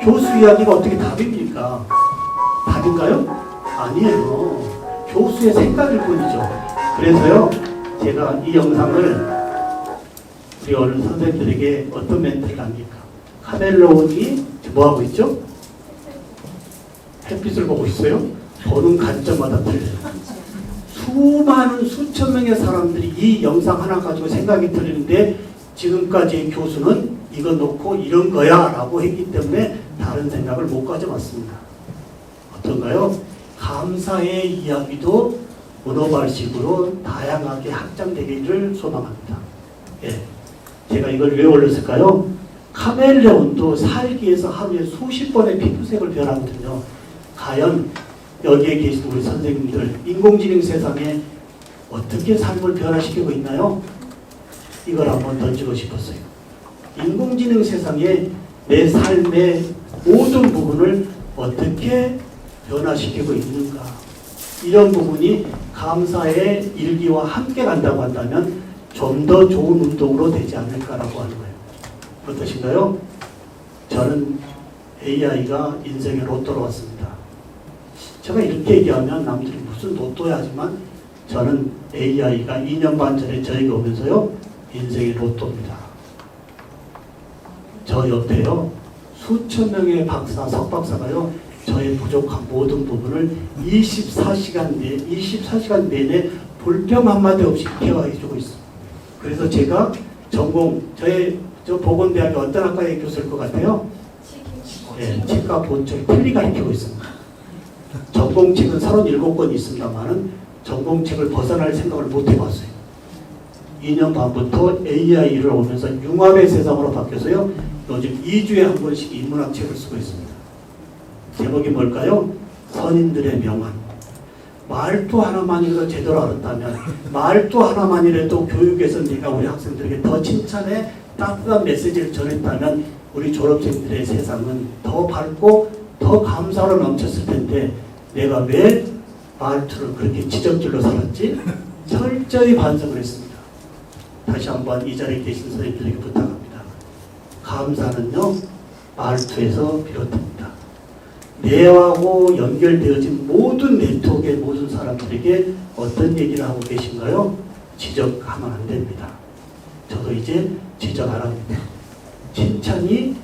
교수 이야기가 어떻게 답입니까? 답인가요? 아니에요. 교수의 생각일 뿐이죠. 그래서요, 제가 이 영상을 우리 어른 선생님들에게 어떤 멘트를 남길까? 카멜레온이 뭐하고 있죠? 햇빛을 보고 있어요. 보는 관점마다 틀려요. 수많은 수천 명의 사람들이 이 영상 하나 가지고 생각이 틀리는데 지금까지의 교수는 이거 놓고 이런 거야 라고 했기 때문에 다른 생각을 못 가져봤습니다. 어떤가요? 감사의 이야기도 문어발식으로 다양하게 확장되기를 소망합니다. 예. 제가 이걸 왜 올렸을까요? 카멜레온도 살기 위해서 하루에 수십 번의 피부색을 변하거든요. 과연 여기에 계신 우리 선생님들 인공지능 세상에 어떻게 삶을 변화시키고 있나요? 이걸 한번 던지고 싶었어요. 인공지능 세상에 내 삶의 모든 부분을 어떻게 변화시키고 있는가, 이런 부분이 감사의 일기와 함께 간다고 한다면 좀 더 좋은 운동으로 되지 않을까라고 하는 거예요. 어떠신가요? 저는 AI가 인생의 로또로 왔습니다. 제가 이렇게 얘기하면 남들이 무슨 로또야 하지만 저는 AI가 2년 반 전에 저에게 오면서요, 인생의 로또입니다. 저 옆에요, 수천 명의 박사, 석박사가요, 저의 부족한 모든 부분을 24시간 내내 불평 한마디 없이 케어해주고 있습니다. 그래서 제가 전공, 저 보건대학의 어떤 학과의 교수일 것 같아요? 네, 치과 본청 틀리 가르치고 있습니다. 전공책은 37권이 있습니다만은 전공책을 벗어날 생각을 못 해봤어요. 2년 반부터 AI를 오면서 융합의 세상으로 바뀌어서요, 요즘 2주에 한 번씩 인문학 책을 쓰고 있습니다. 제목이 뭘까요? 선인들의 명언. 말도 하나만이라도 제대로 알았다면, 말도 하나만이라도 교육에서 내가 우리 학생들에게 더 칭찬해 따뜻한 메시지를 전했다면 우리 졸업생들의 세상은 더 밝고 더 감사로 넘쳤을 텐데 내가 왜 말투를 그렇게 지적질로 살았지? 철저히 반성을 했습니다. 다시 한번 이 자리에 계신 선생님들에게 부탁합니다. 감사는요, 말투에서 비롯됩니다. 뇌하고 연결되어진 모든 네트워크의 모든 사람들에게 어떤 얘기를 하고 계신가요? 지적하면 안 됩니다. 저도 이제 지적 안 합니다. 칭찬이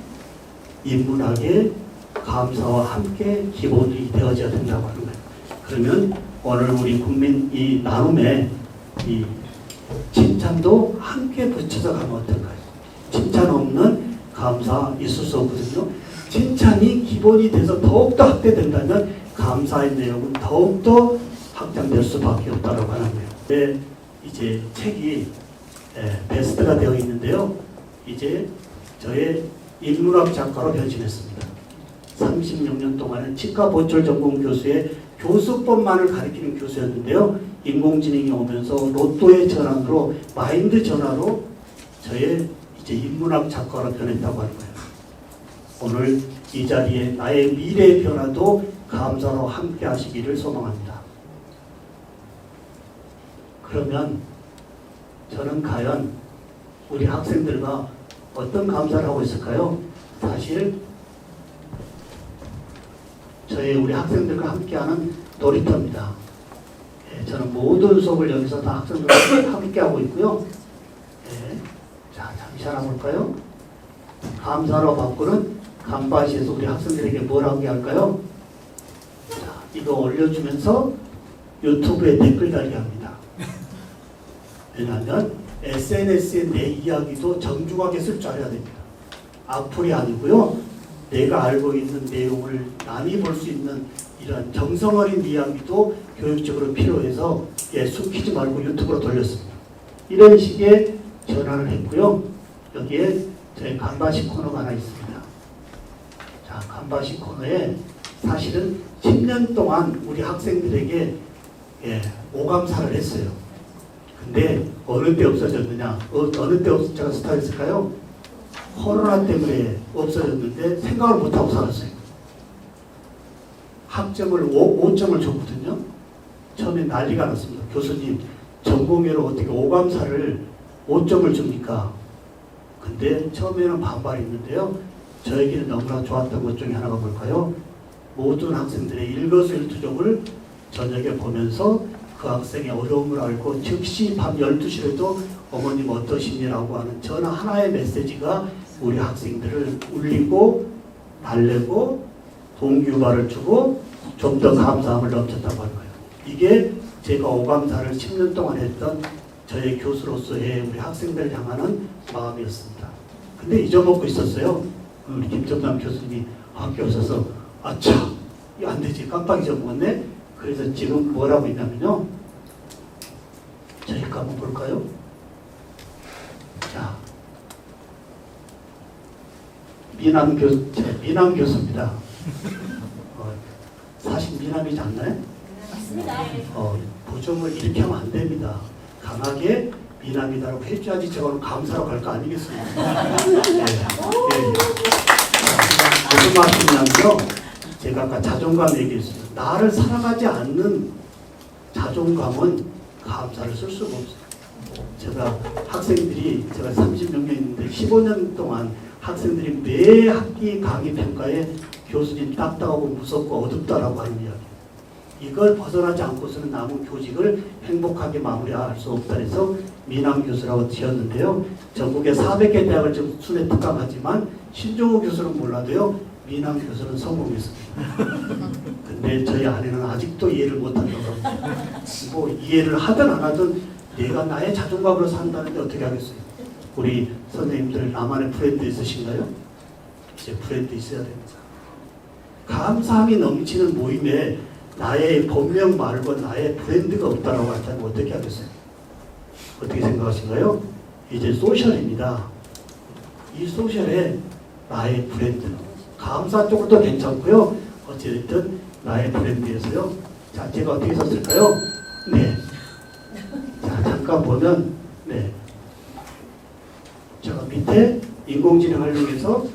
인문학의 감사와 함께 기본이 되어져야 된다고 하는 거예요. 그러면 오늘 우리 국민 이 나눔에 이 칭찬도 함께 붙여서 가면 어떨까요? 칭찬 없는 감사 있을 수 없거든요. 칭찬이 기본이 돼서 더욱더 확대된다면 감사의 내용은 더욱더 확장될 수밖에 없다고 하는 거예요. 네, 이제 책이 베스트가 되어 있는데요. 이제 저의 인문학 작가로 변신했습니다. 36년 동안은 치과 보철 전공 교수의 교수법만을 가르치는 교수였는데요. 인공지능이 오면서 로또의 전환으로, 마인드 전환으로 저의 이제 인문학 작가로 변했다고 하는 거예요. 오늘 이 자리에 나의 미래의 변화도 감사로 함께 하시기를 소망합니다. 그러면 저는 과연 우리 학생들과 어떤 감사를 하고 있을까요? 사실 우리 학생들과 함께하는 놀이터입니다. 저는 모든 수업을 여기서 다 학생들과 함께하고 있고요. 자, 잠시 알아볼까요? 감사로 바꾸는 간바시에서 우리 학생들에게 뭘 하게 할까요? 자, 이거 올려주면서 유튜브에 댓글 달게 합니다. 왜냐하면 SNS에 내 이야기도 정중하게 쓸 줄 알아야 됩니다. 악플이 아니고요. 내가 알고 있는 내용을 남이 볼 수 있는 이런 정성 어린 이야기도 교육적으로 필요해서 숨기지 말고 유튜브로 돌렸습니다. 이런 식의 전환을 했고요. 여기에 저희 간바시 코너가 하나 있습니다. 자, 간바시 코너에 사실은 10년 동안 우리 학생들에게 오감사를 했어요. 근데 어느 때 없어졌느냐? 어느 때 제가 스타일했을까요? 코로나 때문에 없어졌는데 생각을 못하고 살았어요. 학점을 5점을 줬거든요. 처음에 난리가 났습니다. 교수님, 전공회로 어떻게 오감사를 5점을 줍니까? 근데 처음에는 반발이 있는데요. 저에게는 너무나 좋았던 것 중에 하나가 뭘까요? 모든 학생들의 일거수일투족을 저녁에 보면서 그 학생의 어려움을 알고 즉시 밤 12시에도 어머님 어떠시니라고 하는 전화 하나의 메시지가 우리 학생들을 울리고 달래고 동기유발을 주고 좀 더 감사함을 넘쳤다고 하는 거예요. 이게 제가 오감사를 10년 동안 했던 저의 교수로서의 우리 학생들 향하는 마음이었습니다. 근데 잊어먹고 있었어요. 우리 김정남 교수님이 학교 오셔서 아차 이거 안 되지 깜빡 잊어먹었네. 그래서 지금 뭐라고 있냐면요. 저희 거 한번 볼까요? 자, 미남 교수입니다. 사실 미남이지 않나요? 맞습니다. 보정을 이렇게 하면 안 됩니다. 강하게 미남이다라고 해줘야지 저거는 감사로 갈 거 아니겠습니까? 무슨 말씀이냐면요. 제가 아까 자존감 얘기했습니다. 나를 사랑하지 않는 자존감은 감사를 쓸 수가 없어요. 제가 학생들이 제가 30몇 명 있는데 15년 동안 학생들이 매 학기 강의 평가에 교수님 딱딱하고 무섭고 어둡다라고 하는 이야기. 이걸 벗어나지 않고서는 남은 교직을 행복하게 마무리할 수 없다 해서 미남 교수라고 지었는데요. 전국에 400개 대학을 지금 순회 특강하지만 신종호 교수는 몰라도요. 미남 교수는 성공했습니다. 근데 저희 아내는 아직도 이해를 못한다고 합니다. 뭐 이해를 하든 안 하든 내가 나의 자존감으로 산다는데 어떻게 하겠어요? 우리 선생님들 나만의 브랜드 있으신가요? 이제 브랜드 있어야 됩니다. 감사함이 넘치는 모임에 나의 본명 말고 나의 브랜드가 없다라고 한다면 어떻게 하겠어요? 어떻게 생각하신가요? 이제 소셜입니다. 이 소셜에 나의 브랜드. 감사 쪽도 괜찮고요. 어찌됐든 나의 브랜드에서요. 자, 제가 어떻게 썼을까요? 네. 자, 잠깐 보면, 네. 제가 밑에 인공지능 활용해서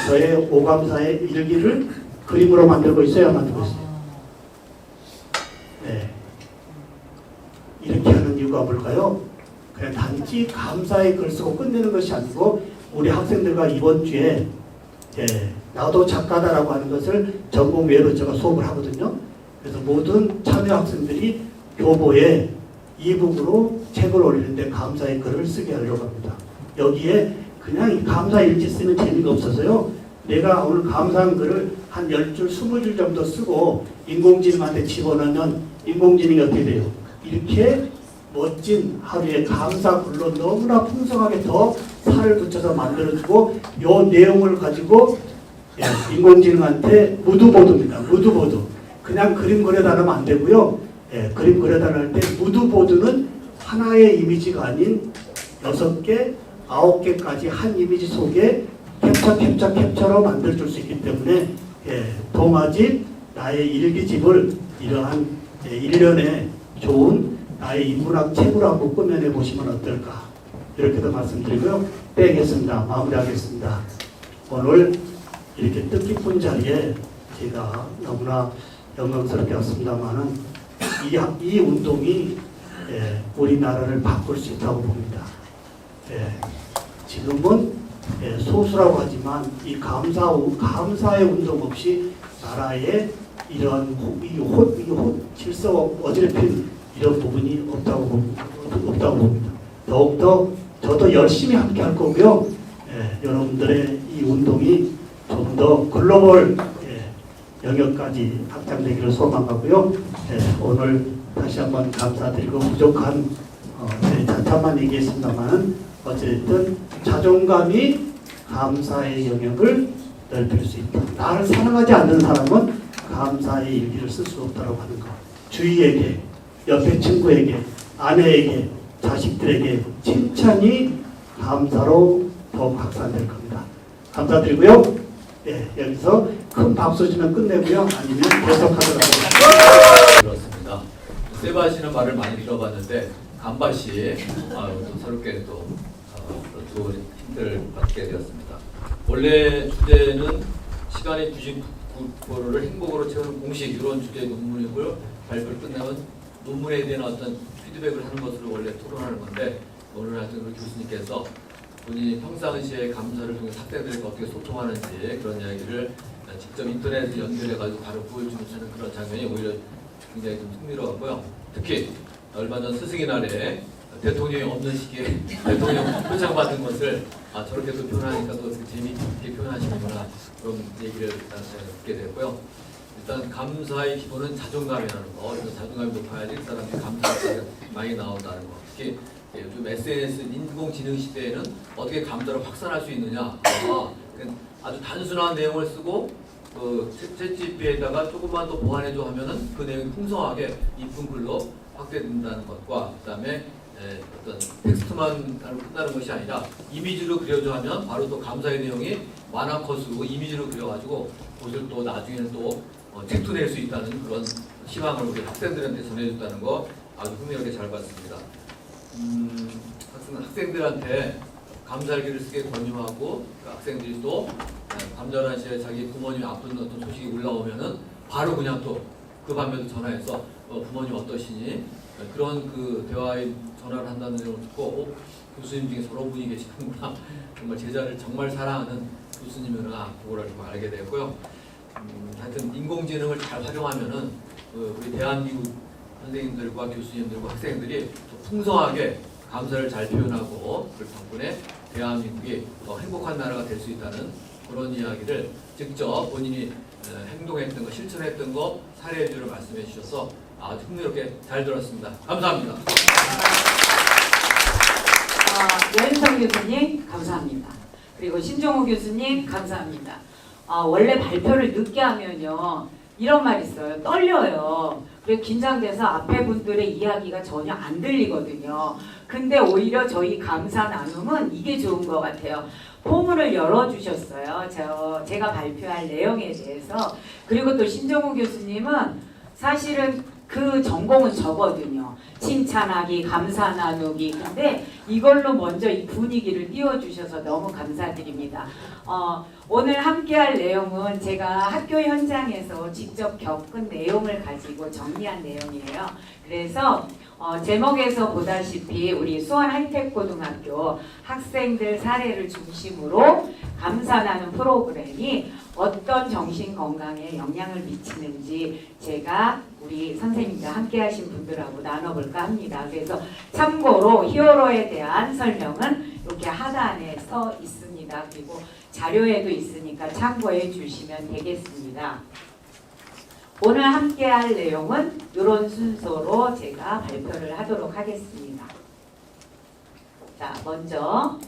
저의 오감사의 일기를 그림으로 만들고 있어요. 만들고 있어요. 네. 이렇게 하는 이유가 뭘까요? 그냥 단지 감사의 글 쓰고 끝내는 것이 아니고 우리 학생들과 이번 주에 나도 작가다라고 하는 것을 전공 외로 제가 수업을 하거든요. 그래서 모든 참여 학생들이 교보에 이북으로 책을 올리는데 감사의 글을 쓰게 하려고 합니다. 여기에 그냥 감사 일지 쓰면 재미가 없어서요. 내가 오늘 감사한 글을 한 10줄, 20줄 정도 쓰고 인공지능한테 집어넣으면 인공지능이 어떻게 돼요? 이렇게 멋진 하루의 감사 글로 너무나 풍성하게 더 살을 붙여서 만들어주고 요 내용을 가지고 인공지능한테 무드보드입니다. 무드보드. 그냥 그림 그려달라면 안 되고요. 그림 그려달라 할 때 무드보드는 하나의 이미지가 아닌 6개, 9개까지 한 이미지 속에 캡처로 만들어줄 수 있기 때문에 동화집, 나의 일기집을 이러한 1년에 좋은 나의 인문학 책으로 한번 꾸며내 보시면 어떨까 이렇게도 말씀드리고요. 빼겠습니다. 마무리하겠습니다. 오늘 이렇게 뜻깊은 자리에 제가 너무나 영광스럽게 왔습니다만은 이 운동이 우리나라를 바꿀 수 있다고 봅니다. 지금은 소수라고 하지만 이 감사의 운동 없이 나라에 이런 질서가 어지럽힌 이런 부분이 없다고 봅니다. 더욱더 저도 열심히 함께 할 거고요. 여러분들의 이 운동이 좀 더 글로벌 영역까지 확장되기를 소망하고요. 오늘 다시 한번 감사드리고 부족한 자타만 얘기했습니다만 어쨌든 자존감이 감사의 영역을 넓힐 수 있다. 나를 사랑하지 않는 사람은 감사의 일기를 쓸 수 없다고 하는 것. 주위에게, 옆에 친구에게, 아내에게, 자식들에게 칭찬이 감사로 더욱 확산될 겁니다. 감사드리고요. 여기서 큰 박수 주면 끝내고요. 아니면 계속하도록 하겠습니다. 그렇습니다. 세바 씨는 말을 많이 들어봤는데 간바 씨 또 새롭게 또 좋은 힘들 받게 되었습니다. 원래 주제는 시간의 99%를 행복으로 채우는 공식 이런 주제의 논문이고요. 발표를 끝나면 논문에 대한 어떤 피드백을 하는 것으로 원래 토론하는 건데 오늘 하여튼 우리 교수님께서 본인이 평상시에 감사를 통해 학생들과 어떻게 소통하는지 그런 이야기를 직접 인터넷에 연결해가지고 바로 보여주는 그런 장면이 오히려 굉장히 좀 흥미로웠고요. 특히 얼마 전 스승의 날에 대통령이 없는 시기에 대통령 표창받은 것을 저렇게 또 표현하니까 또 재미있게 표현하시는구나, 그런 얘기를 일단 듣게 됐고요. 일단 감사의 기본은 자존감이라는 거, 그래서 자존감이 높아야지 그 사람이 감사가 많이 나온다는 거. 특히 요즘 SNS 인공지능 시대에는 어떻게 감사를 확산할 수 있느냐, 아주 단순한 내용을 쓰고 챗GPT에다가 조금만 더 보완해줘 하면은 그 내용이 풍성하게 이쁜 글로 확대된다는 것과, 그다음에 어떤 텍스트만 끝나는 것이 아니라 이미지로 그려줘 하면 바로 또 감사의 내용이 만화 컷으로 이미지로 그려가지고 그것을 또 나중에는 또 책도 낼 수 있다는 그런 희망을 우리 학생들한테 전해줬다는 거 아주 흥미롭게 잘 봤습니다. 학생들한테 감사일기를 쓰게 권유하고, 학생들이 또 감사한 시에 자기 부모님이 아픈 어떤 소식이 올라오면은 바로 그냥 또 그 밤에도 전화해서 부모님 어떠시니, 그런 그 대화에 전화를 한다는 내용을 듣고 교수님 중에 저런 분이 계시는구나, 정말 제자를 정말 사랑하는 교수님이구나, 그거를 좀 알게 되었고요. 하여튼 인공지능을 잘 활용하면은 우리 대한민국 선생님들과 교수님들과 학생들이 더 풍성하게 감사를 잘 표현하고, 그 덕분에 대한민국이 더 행복한 나라가 될 수 있다는 그런 이야기를 직접 본인이 행동했던 거, 실천했던 거 사례주를 말씀해 주셔서 아주 흥미롭게 잘 들었습니다. 감사합니다. 여인성 교수님 감사합니다. 그리고 신종호 교수님 감사합니다. 원래 발표를 늦게 하면요 이런 말 있어요. 떨려요. 그리고 긴장돼서 앞에 분들의 이야기가 전혀 안 들리거든요. 근데 오히려 저희 감사 나눔은 이게 좋은 것 같아요. 포문을 열어주셨어요. 제가 발표할 내용에 대해서. 그리고 또 신종호 교수님은 사실은 그 전공은 저거든요. 칭찬하기, 감사 나누기. 근데 이걸로 먼저 이 분위기를 띄워주셔서 너무 감사드립니다. 오늘 함께할 내용은 제가 학교 현장에서 직접 겪은 내용을 가지고 정리한 내용이에요. 그래서 제목에서 보다시피 우리 수원 하이텍고등학교 학생들 사례를 중심으로 감사 나눔 프로그램이 어떤 정신 건강에 영향을 미치는지 제가 우리 선생님과 함께 하신 분들하고 나눠볼까 합니다. 그래서 참고로 히어로에 대한 설명은 이렇게 하단에 써 있습니다. 그리고 자료에도 있으니까 참고해 주시면 되겠습니다. 오늘 함께 할 내용은 이런 순서로 제가 발표를 하도록 하겠습니다. 자, 먼저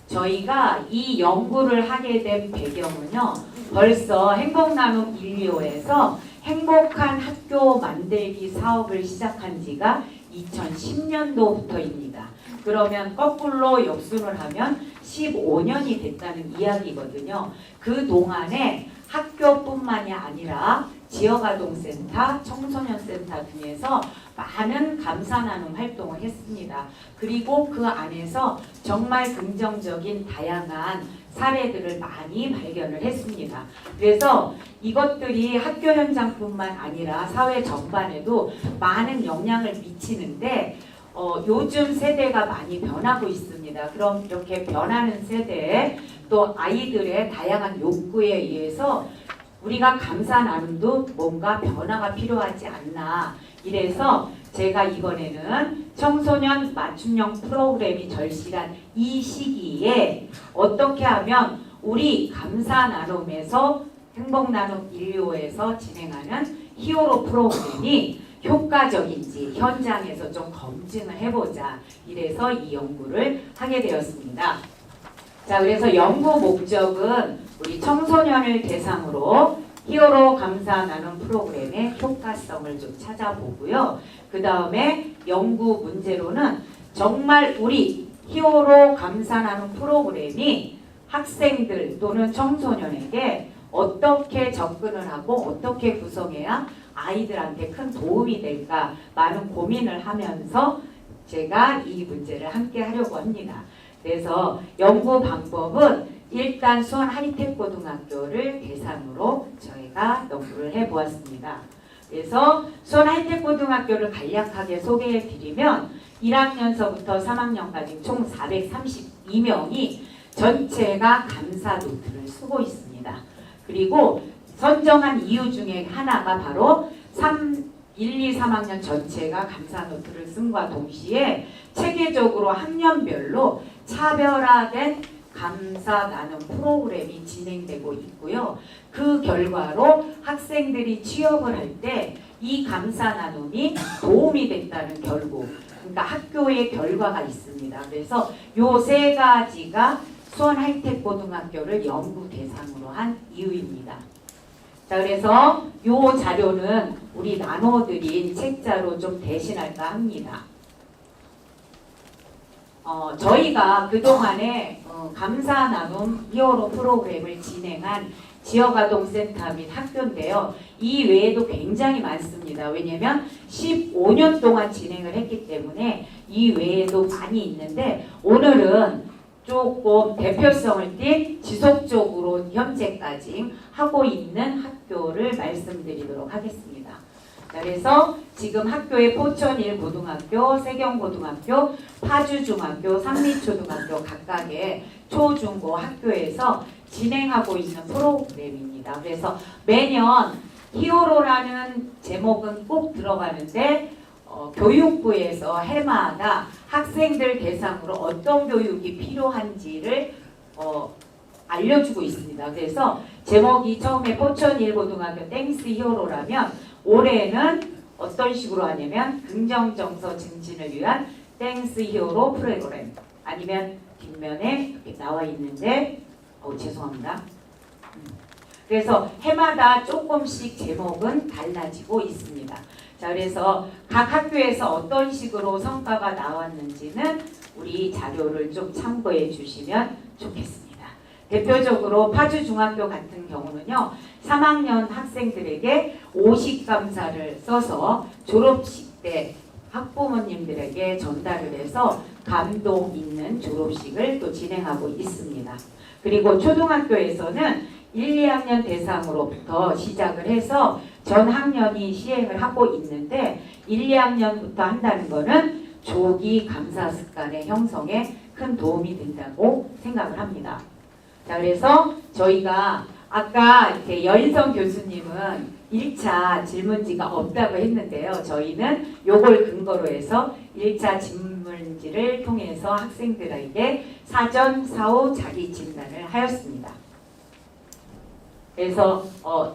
저희가 이 연구를 하게 된 배경은요. 벌써 행복나눔 1호에서 행복한 학교 만들기 사업을 시작한 지가 2010년도부터입니다. 그러면 거꾸로 역순을 하면 15년이 됐다는 이야기거든요. 그 동안에 학교뿐만이 아니라 지역아동센터, 청소년센터 등에서 많은 감사 나눔 활동을 했습니다. 그리고 그 안에서 정말 긍정적인 다양한 사례들을 많이 발견을 했습니다. 그래서 이것들이 학교 현장뿐만 아니라 사회 전반에도 많은 영향을 미치는데 요즘 세대가 많이 변하고 있습니다. 그럼 이렇게 변하는 세대에 또 아이들의 다양한 욕구에 의해서 우리가 감사 나눔도 뭔가 변화가 필요하지 않나. 이래서 제가 이번에는 청소년 맞춤형 프로그램이 절실한 이 시기에 어떻게 하면 우리 감사 나눔에서 행복나눔 1호에서 진행하는 히어로 프로그램이 효과적인지 현장에서 좀 검증을 해보자. 이래서 이 연구를 하게 되었습니다. 자, 그래서 연구 목적은 우리 청소년을 대상으로 히어로 감사 나눔 프로그램의 효과성을 좀 찾아보고요. 그 다음에 연구 문제로는 정말 우리 히어로 감사 나눔 프로그램이 학생들 또는 청소년에게 어떻게 접근을 하고 어떻게 구성해야 아이들한테 큰 도움이 될까 많은 고민을 하면서 제가 이 문제를 함께 하려고 합니다. 그래서 연구 방법은 일단 수원 하이텍고등학교를 대상으로 저희가 연구를 해보았습니다. 그래서 수원 하이텍고등학교를 간략하게 소개해 드리면 1학년서부터 3학년까지 총 432명이 전체가 감사 노트를 쓰고 있습니다. 그리고 선정한 이유 중에 하나가 바로 1, 2, 3학년 전체가 감사 노트를 쓴과 동시에 체계적으로 학년별로 차별화된 감사 나눔 프로그램이 진행되고 있고요. 그 결과로 학생들이 취업을 할 때 이 감사 나눔이 도움이 됐다는 결국, 그러니까 학교의 결과가 있습니다. 그래서 요 세 가지가 수원 하이텍고등학교를 연구 대상으로 한 이유입니다. 자, 그래서 요 자료는 우리 나눠드린 책자로 좀 대신할까 합니다. 저희가 그동안에 감사 나눔 히어로 프로그램을 진행한 지역아동센터 및 학교인데요. 이 외에도 굉장히 많습니다. 왜냐하면 15년 동안 진행을 했기 때문에 이 외에도 많이 있는데 오늘은 조금 대표성을 띈 지속적으로 현재까지 하고 있는 학교를 말씀드리도록 하겠습니다. 자, 그래서 지금 학교에 포천일 고등학교, 세경고등학교, 파주중학교, 상리초등학교 각각의 초중고 학교에서 진행하고 있는 프로그램입니다. 그래서 매년 히어로라는 제목은 꼭 들어가는데 교육부에서 해마다 학생들 대상으로 어떤 교육이 필요한지를 알려주고 있습니다. 그래서 제목이 처음에 포천일고등학교 땡스 히어로라면 올해는 어떤 식으로 하냐면 긍정정서 증진을 위한 땡스 히어로 프로그램, 아니면 뒷면에 이렇게 나와 있는데 죄송합니다. 그래서 해마다 조금씩 제목은 달라지고 있습니다. 자, 그래서 각 학교에서 어떤 식으로 성과가 나왔는지는 우리 자료를 좀 참고해 주시면 좋겠습니다. 대표적으로 파주중학교 같은 경우는요, 3학년 학생들에게 50감사를 써서 졸업식 때 학부모님들에게 전달을 해서 감동 있는 졸업식을 또 진행하고 있습니다. 그리고 초등학교에서는 1, 2학년 대상으로부터 시작을 해서 전 학년이 시행을 하고 있는데 1, 2학년부터 한다는 것은 조기 감사 습관의 형성에 큰 도움이 된다고 생각을 합니다. 자, 그래서 저희가 아까 이렇게 여인성 교수님은 1차 질문지가 없다고 했는데요. 저희는 요걸 근거로 해서 1차 질문지를 통해서 학생들에게 사전 사후 자기 진단을 하였습니다. 그래서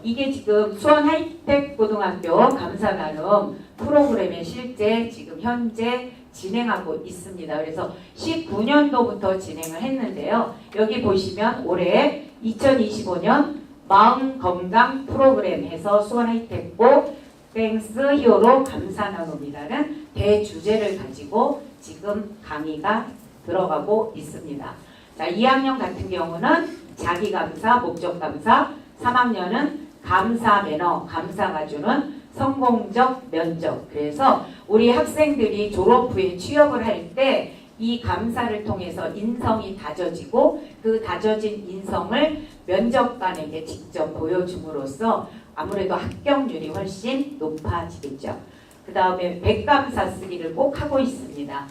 이게 지금 수원 하이텍고등학교 감사 나눔 프로그램에 실제 지금 현재 진행하고 있습니다. 그래서 19년도부터 진행을 했는데요. 여기 보시면 올해 2025년 마음 건강 프로그램 해서 수원 하이텍고 땡스 히어로 감사 나눔이라는 대주제를 가지고 지금 강의가 들어가고 있습니다. 자, 2학년 같은 경우는 자기 감사, 목적 감사, 3학년은 감사 매너, 감사가 주는 성공적 면접. 그래서 우리 학생들이 졸업 후에 취업을 할 때 이 감사를 통해서 인성이 다져지고 그 다져진 인성을 면접관에게 직접 보여줌으로써 아무래도 합격률이 훨씬 높아지겠죠. 그 다음에 백감사 쓰기를 꼭 하고 있습니다.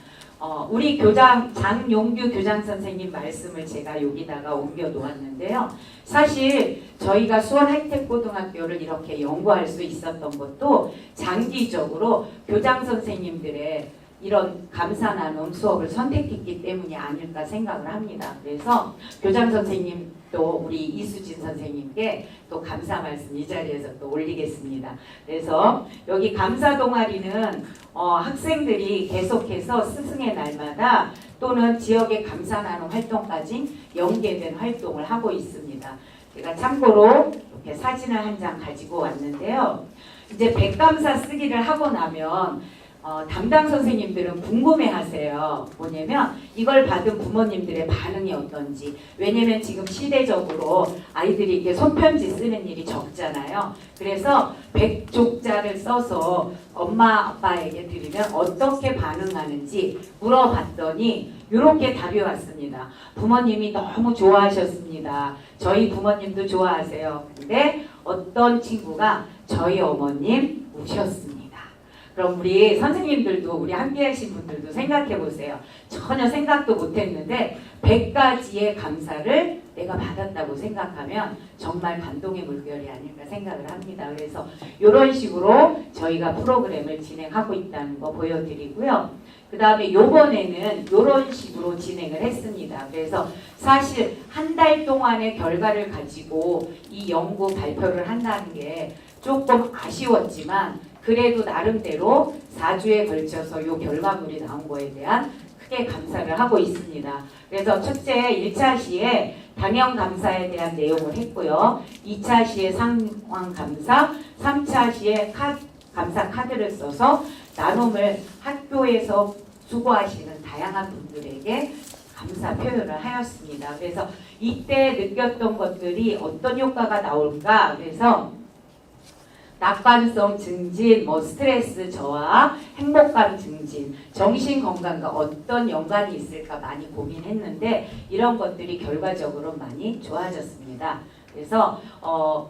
우리 교장 장용규 교장 선생님 말씀을 제가 여기다가 옮겨 놓았는데요. 사실 저희가 수원 하이텍고등학교를 이렇게 연구할 수 있었던 것도 장기적으로 교장 선생님들의 이런 감사 나눔 수업을 선택했기 때문이 아닐까 생각을 합니다. 그래서 교장 선생님 또 우리 이수진 선생님께 또 감사 말씀 이 자리에서 또 올리겠습니다. 그래서 여기 감사 동아리는 학생들이 계속해서 스승의 날마다 또는 지역의 감사 나눔 활동까지 연계된 활동을 하고 있습니다. 제가 참고로 이렇게 사진을 한 장 가지고 왔는데요. 이제 백감사 쓰기를 하고 나면 담당 선생님들은 궁금해하세요. 뭐냐면 이걸 받은 부모님들의 반응이 어떤지. 왜냐면 지금 시대적으로 아이들이 이렇게 손편지 쓰는 일이 적잖아요. 그래서 100쪽자를 써서 엄마 아빠에게 드리면 어떻게 반응하는지 물어봤더니 이렇게 답이 왔습니다. 부모님이 너무 좋아하셨습니다. 저희 부모님도 좋아하세요. 근데 어떤 친구가 저희 어머님 우셨습니다. 그럼 우리 선생님들도 우리 함께 하신 분들도 생각해 보세요. 전혀 생각도 못 했는데 100가지의 감사를 내가 받았다고 생각하면 정말 감동의 물결이 아닐까 생각을 합니다. 그래서 이런 식으로 저희가 프로그램을 진행하고 있다는 거 보여드리고요. 그 다음에 요번에는 이런 식으로 진행을 했습니다. 그래서 사실 한 달 동안의 결과를 가지고 이 연구 발표를 한다는 게 조금 아쉬웠지만 그래도 나름대로 4주에 걸쳐서 이 결과물이 나온 거에 대한 크게 감사를 하고 있습니다. 그래서 첫째 1차 시에 당형 감사에 대한 내용을 했고요. 2차 시에 상황 감사, 3차 시에 감사 카드를 써서 나눔을 학교에서 수고하시는 다양한 분들에게 감사 표현을 하였습니다. 그래서 이때 느꼈던 것들이 어떤 효과가 나올까? 그래서 낙관성 증진, 스트레스 저하, 행복감 증진, 정신 건강과 어떤 연관이 있을까 많이 고민했는데 이런 것들이 결과적으로 많이 좋아졌습니다. 그래서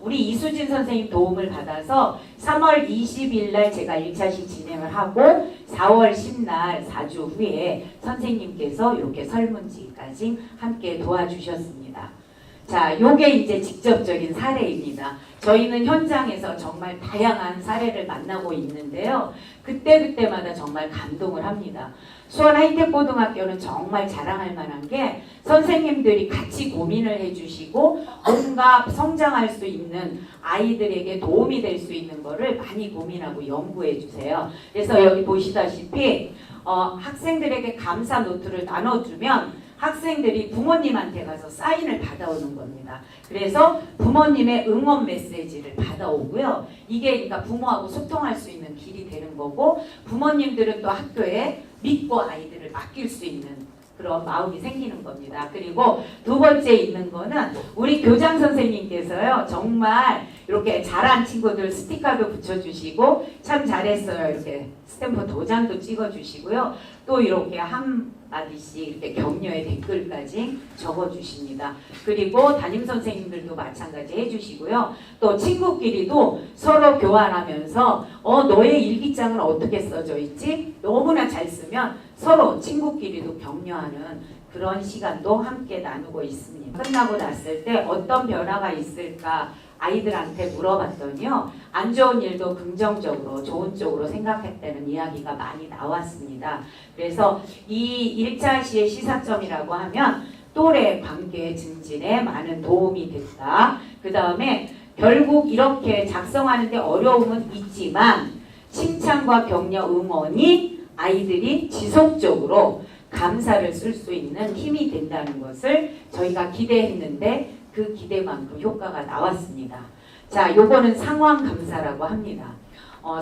우리 이수진 선생님 도움을 받아서 3월 20일 날 제가 1차시 진행을 하고 4월 10날 4주 후에 선생님께서 이렇게 설문지까지 함께 도와주셨습니다. 자, 요게 이제 직접적인 사례입니다. 저희는 현장에서 정말 다양한 사례를 만나고 있는데요. 그때마다 정말 감동을 합니다. 수원 하이텍고등학교는 정말 자랑할 만한 게 선생님들이 같이 고민을 해주시고 뭔가 성장할 수 있는 아이들에게 도움이 될 수 있는 거를 많이 고민하고 연구해 주세요. 그래서 여기 보시다시피 학생들에게 감사 노트를 나눠주면 학생들이 부모님한테 가서 사인을 받아오는 겁니다. 그래서 부모님의 응원 메시지를 받아오고요. 이게 그러니까 부모하고 소통할 수 있는 길이 되는 거고 부모님들은 또 학교에 믿고 아이들을 맡길 수 있는 그런 마음이 생기는 겁니다. 그리고 두 번째 있는 거는 우리 교장 선생님께서요. 정말 이렇게 잘한 친구들 스티커도 붙여주시고 참 잘했어요. 이렇게 스탬프 도장도 찍어주시고요. 또 이렇게 한마디씩 이렇게 격려의 댓글까지 적어주십니다. 그리고 담임선생님들도 마찬가지 해주시고요. 또 친구끼리도 서로 교환하면서 너의 일기장은 어떻게 써져 있지? 너무나 잘 쓰면 서로 친구끼리도 격려하는 그런 시간도 함께 나누고 있습니다. 끝나고 났을 때 어떤 변화가 있을까 아이들한테 물어봤더니요. 안 좋은 일도 긍정적으로 좋은 쪽으로 생각했다는 이야기가 많이 나왔습니다. 그래서 이 1차 시의 시사점이라고 하면 또래 관계 증진에 많은 도움이 됐다. 그 다음에 결국 이렇게 작성하는데 어려움은 있지만 칭찬과 격려 응원이 아이들이 지속적으로 감사를 쓸 수 있는 힘이 된다는 것을 저희가 기대했는데 그 기대만큼 효과가 나왔습니다. 자, 요거는 상황 감사라고 합니다.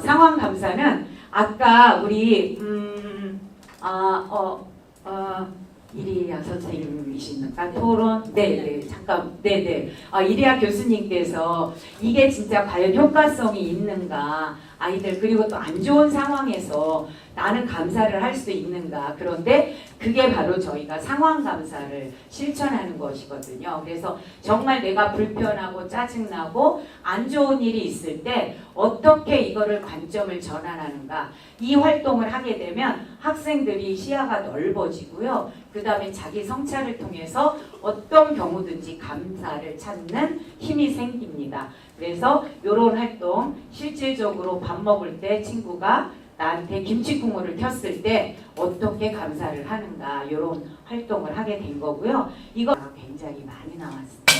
상황 감사는 아까 우리 이리야 선생님이십니까? 토론? 네네, 잠깐, 네네. 이리야 교수님께서 이게 진짜 과연 효과성이 있는가? 아이들, 그리고 또 안 좋은 상황에서 나는 감사를 할 수 있는가? 그런데 그게 바로 저희가 상황 감사를 실천하는 것이거든요. 그래서 정말 내가 불편하고 짜증나고 안 좋은 일이 있을 때 어떻게 이거를 관점을 전환하는가? 이 활동을 하게 되면 학생들이 시야가 넓어지고요. 그 다음에 자기 성찰을 통해서 어떤 경우든지 감사를 찾는 힘이 생깁니다. 그래서 이런 활동 실질적으로 밥 먹을 때 친구가 나한테 김치국물을 켰을 때 어떻게 감사를 하는가 이런 활동을 하게 된 거고요. 이거 굉장히 많이 나왔습니다.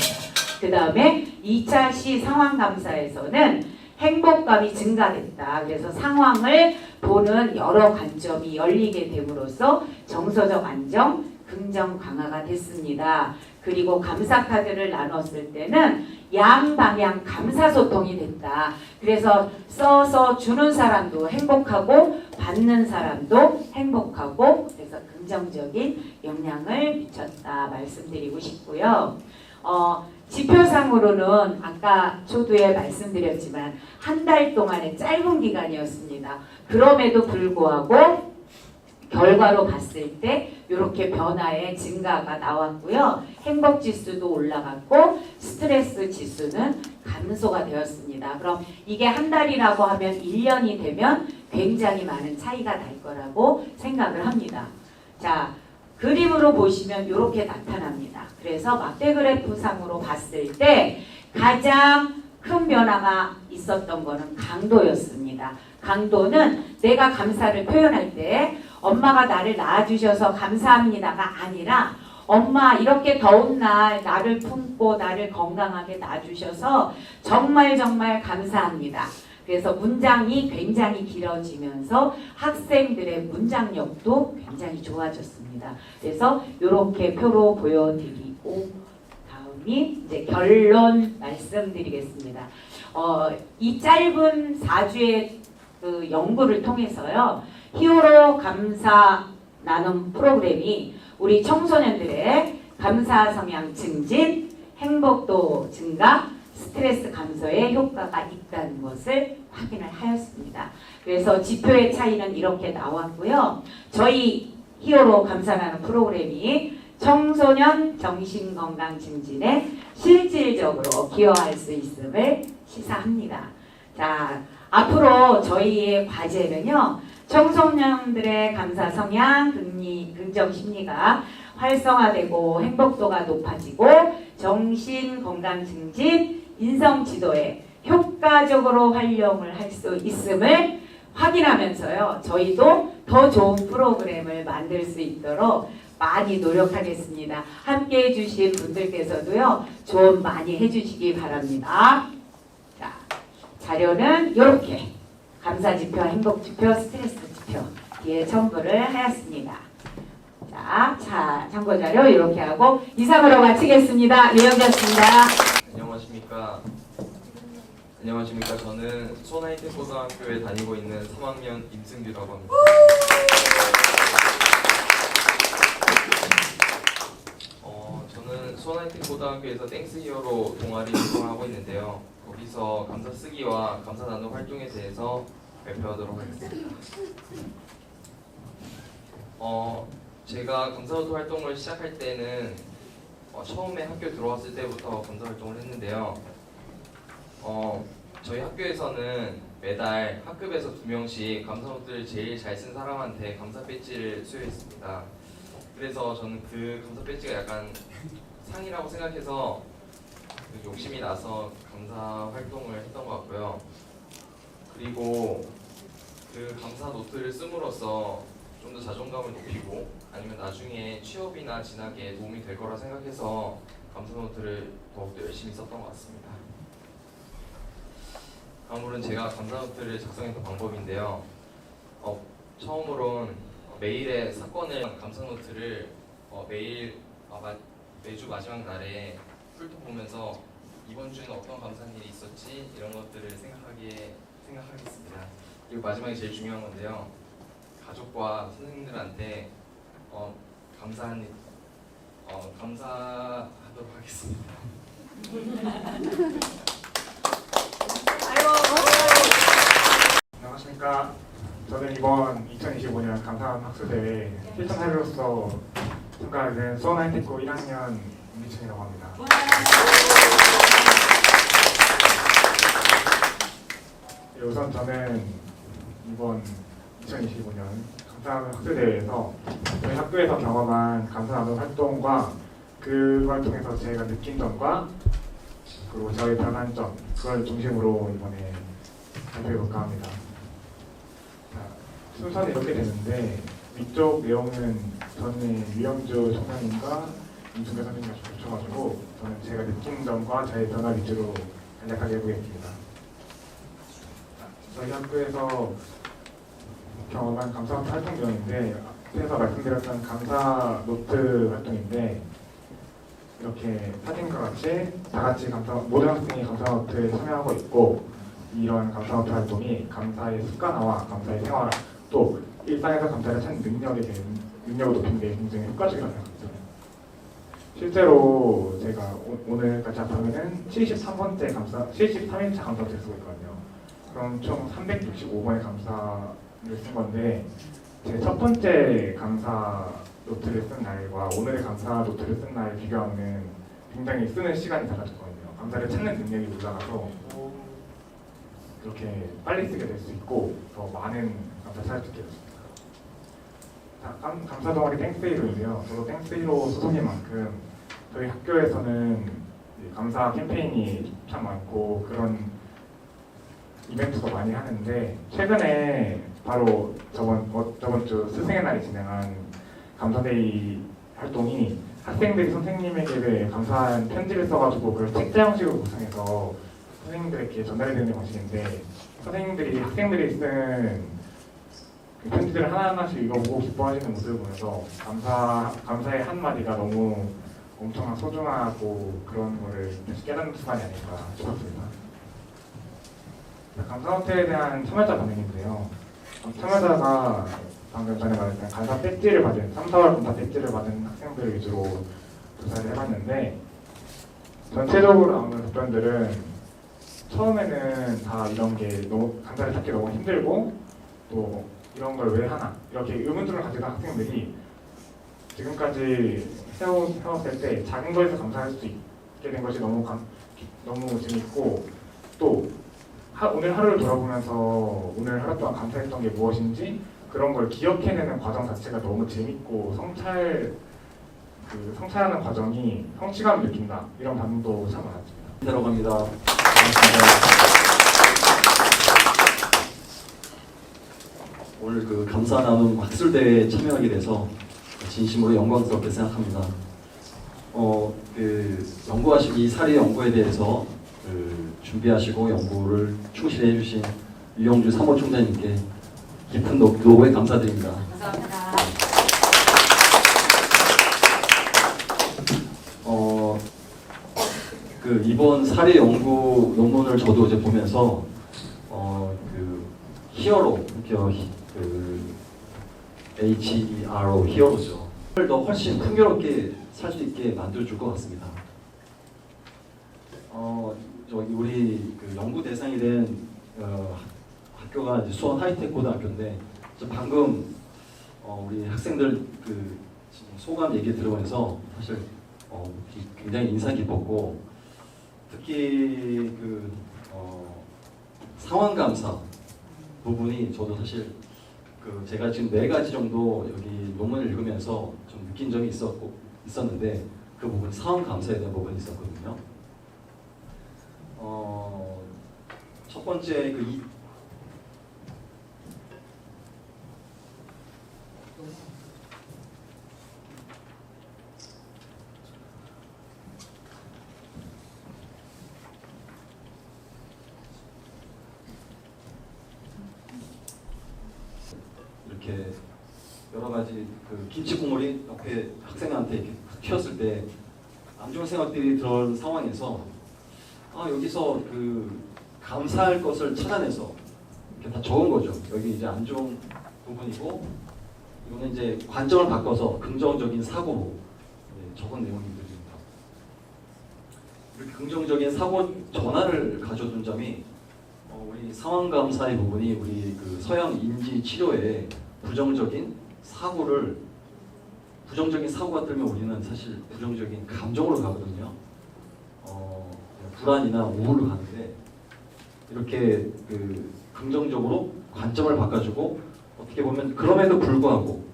그 다음에 2차 시 상황 감사에서는 행복감이 증가됐다. 그래서 상황을 보는 여러 관점이 열리게 됨으로써 정서적 안정, 긍정 강화가 됐습니다. 그리고 감사 카드를 나눴을 때는 양방향 감사 소통이 됐다. 그래서 써서 주는 사람도 행복하고 받는 사람도 행복하고 그래서 긍정적인 영향을 미쳤다 말씀드리고 싶고요. 지표상으로는 아까 초두에 말씀드렸지만 한 달 동안의 짧은 기간이었습니다. 그럼에도 불구하고 결과로 봤을 때 이렇게 변화의 증가가 나왔고요. 행복 지수도 올라갔고 스트레스 지수는 감소가 되었습니다. 그럼 이게 한 달이라고 하면 1년이 되면 굉장히 많은 차이가 날 거라고 생각을 합니다. 자, 그림으로 보시면 이렇게 나타납니다. 그래서 막대 그래프상으로 봤을 때 가장 큰 변화가 있었던 거는 강도였습니다. 강도는 내가 감사를 표현할 때 엄마가 나를 낳아주셔서 감사합니다가 아니라 엄마 이렇게 더운 날 나를 품고 나를 건강하게 낳아주셔서 정말 정말 감사합니다. 그래서 문장이 굉장히 길어지면서 학생들의 문장력도 굉장히 좋아졌습니다. 그래서 이렇게 표로 보여드리고 다음이 이제 결론 말씀드리겠습니다. 이 짧은 4주의 그 연구를 통해서요. 히어로 감사 나눔 프로그램이 우리 청소년들의 감사 성향 증진, 행복도 증가, 스트레스 감소에 효과가 있다는 것을 확인을 하였습니다. 그래서 지표의 차이는 이렇게 나왔고요. 저희 히어로 감사 나눔 프로그램이 청소년 정신건강 증진에 실질적으로 기여할 수 있음을 시사합니다. 자, 앞으로 저희의 과제는요. 청소년들의 감사 성향, 긍정 심리가 활성화되고 행복도가 높아지고 정신건강 증진, 인성 지도에 효과적으로 활용을 할 수 있음을 확인하면서요. 저희도 더 좋은 프로그램을 만들 수 있도록 많이 노력하겠습니다. 함께 해주신 분들께서도요. 조언 많이 해주시기 바랍니다. 자, 자료는 이렇게 감사지표, 행복지표, 스트레스지표 뒤에 첨부를 하였습니다. 자, 참고자료 이렇게 하고 이상으로 마치겠습니다. 류영자였습니다. 안녕하십니까. 저는 소나이트 고등학교에 다니고 있는 3학년 임승규라고 합니다. 저는 소나이트 고등학교에서 땡스 히어로 동아리 활동을 하고 있는데요. 거기서 감사 쓰기와 감사 나눔 활동에 대해서 발표하도록 하겠습니다. 제가 감사 나눔 활동을 시작할 때는 처음에 학교 들어왔을 때부터 감사 활동을 했는데요. 저희 학교에서는 매달 학급에서 2명씩 감사 노트를 제일 잘 쓴 사람한테 감사 배지를 수여했습니다. 그래서 저는 그 감사 배지가 약간 상이라고 생각해서 욕심이 나서 감사 활동을 했던 것 같고요. 그리고 그 감사 노트를 씀으로써 좀 더 자존감을 높이고 아니면 나중에 취업이나 진학에 도움이 될 거라 생각해서 감사 노트를 더욱더 열심히 썼던 것 같습니다. 다음으로는 제가 감사 노트를 작성했던 방법인데요. 처음으로는 매일의 사건을 감사 노트를 매주 마지막 날에 훑어보면서 이번 주에는 어떤 감사한 일이 있었지 이런 것들을 생각하겠습니다. 그리고 마지막에 제일 중요한 건데요. 가족과 선생님들한테 감사하도록 하겠습니다. 안녕하십니까. 저는 이번 2025년 감사한 학술대회 실천사회로서 참가하는 수원하이테크 1학년 임미춘이라고 합니다. 우선 저는 이번 2025년 감사하는 학술대회에서 저희 학교에서 경험한 감사하는 활동과 그걸 통해서 제가 느낀 점과 그리고 저의 변한 점 그걸 중심으로 이번에 발표해볼까 합니다. 자, 순서는 이렇게 되는데 위쪽 내용은 저는 유영주 총장님과 임승규 선생님과 붙여가지고 저는 제가 느낀 점과 저의 변화 위주로 간략하게 해보겠습니다. 저희 학교에서 경험한 감사 활동 내용인데 앞에서 말씀드렸던 감사 노트 활동인데 이렇게 사진과 같이 다 같이 모든 학생이 감사 노트에 참여하고 있고 이런 감사 노트 활동이 감사의 습관화와 감사의 생활 또 일상에서 감사를 찾는 능력을 높이는 데 굉장히 효과적이라고 생각합니다. 실제로 제가 오늘까지 합하면은 73일차 감사 노트를 쓰고 있거든요. 그럼 총 365번의 감사를 쓴 건데 제 첫 번째 감사 노트를 쓴 날과 오늘의 감사 노트를 쓴 날 비교하면 굉장히 쓰는 시간이 달라졌거든요. 감사를 찾는 능력이 올라가서 그렇게 빨리 쓰게 될 수 있고 더 많은 감사 찾을 수 있게 됐습니다. 자, 감사 동아리 땡스데이로인데요. 저도 땡스데이로 소속인 만큼 저희 학교에서는 감사 캠페인이 참 많고 그런 이벤트도 많이 하는데 최근에 바로 저번 주 스승의 날이 진행한 감사데이 활동이 학생들이 선생님에게 감사한 편지를 써가지고 그걸 책자 형식으로 구성해서 선생님들에게 전달해드리는 방식인데 선생님들이 학생들이 쓴 그 편지들을 하나하나씩 읽어보고 기뻐하시는 모습을 보면서 감사의 한마디가 너무 엄청난 소중하고 그런 거를 다시 깨닫는 순간이 아닐까 싶었습니다. 감사 노트에 대한 참여자 반응인데요. 참여자가 방금 전에 말했던 감사 배지를 받은 3, 4월 감사 배지를 받은 학생들 위주로 조사를 해봤는데 전체적으로 나오는 답변들은 처음에는 다 이런 게 너무 감사를 찾기 너무 힘들고 또 이런 걸 왜 하나 이렇게 의문점을 가지던 학생들이 지금까지 해왔을 때 작은 거에서 감사할 수 있게 된 것이 너무 재밌고 또 오늘 하루를 돌아보면서 오늘 하루 동안 감사했던 게 무엇인지 그런 걸 기억해내는 과정 자체가 너무 재밌고 성찰하는 과정이 성취감을 느낀다 이런 반응도 참 많았습니다. 들어갑니다. 오늘 그 감사 나눔 학술대회에 참여하게 돼서 진심으로 영광스럽게 생각합니다. 연구하시기 이 사례 연구에 대해서 준비하시고 연구를 충실히 해주신 유영주 사무총장님께 깊은 노고에 감사드립니다. 감사합니다. 이번 사례 연구 논문을 저도 이제 보면서 히어로 HERO 히어로죠. 더 훨씬 풍요롭게 살 수 있게 만들어줄 것 같습니다. 우리 연구 대상이 된 학교가 이제 수원 하이텍 고등학교인데 방금 우리 학생들 소감 얘기 들어보면서 사실 굉장히 인상 깊었고 특히 상황 감사 부분이 저도 사실 제가 지금 4가지 정도 여기 논문을 읽으면서 좀 느낀 점이 있었는데 그 부분 상황 감사에 대한 부분이 있었거든요. 첫 번째 이렇게 여러 가지 김치 국물이 옆에 학생한테 이렇게 튀었을 때 안 좋은 생각들이 들어온 상황에서 여기서 감사할 것을 찾아내서 이렇게 다 적은 거죠. 여기 이제 안 좋은 부분이고 이거는 이제 관점을 바꿔서 긍정적인 사고로 적은 내용들입니다. 이렇게 긍정적인 사고 전환을 가져둔 점이 우리 상황 감사의 부분이 우리 서양 인지 치료에 부정적인 사고가 들면 우리는 사실 부정적인 감정으로 가거든요. 불안이나 우울로 가는데 이렇게 긍정적으로 관점을 바꿔주고 어떻게 보면 그럼에도 불구하고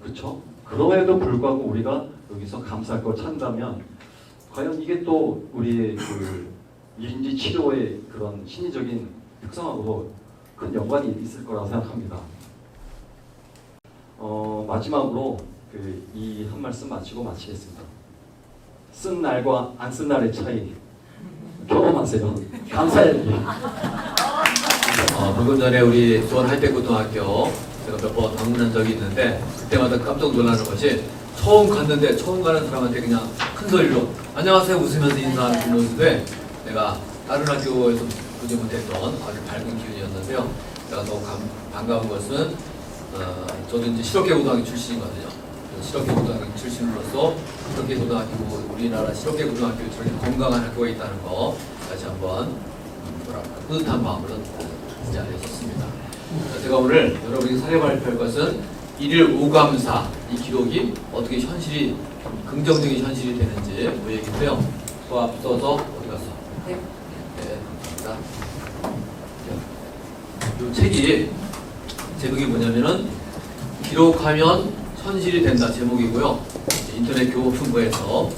그럼에도 불구하고 우리가 여기서 감사할 걸 찾는다면 과연 이게 또 우리의 인지 치료의 그런 심리적인 특성하고도 큰 연관이 있을 거라고 생각합니다. 마지막으로 이 한 말씀 마치겠습니다. 쓴 날과 안 쓴 날의 차이 경험하세요. 감사해요. 방금 전에 우리 수원 하이텍고등학교 제가 몇 번 방문한 적이 있는데 그때마다 깜짝 놀라는 것이 처음 가는 사람한테 그냥 큰 소리로 안녕하세요 웃으면서 인사하는 분인데 내가 다른 학교에서 보지 못했던 아주 밝은 기운이었는데요. 제가 너무 반가운 것은 저도 이제 실업계고등학교 출신이거든요. 실업계고등학교 출신으로서 우리나라 실업계고등학교 저렇게 건강한 학교가 있다는 거 다시 한번 뿌듯한 마음으로 자리에 섰습니다. 제가 오늘 여러분이 사회 발표할 것은 일일 5감사 이 기록이 어떻게 현실이 긍정적인 현실이 되는지 그 얘기인데요. 또 앞서서 어디 갔어? 네, 감사합니다. 이 책이 제목이 뭐냐면은 기록하면 현실이 된다 제목이고요. 인터넷 교보문고에서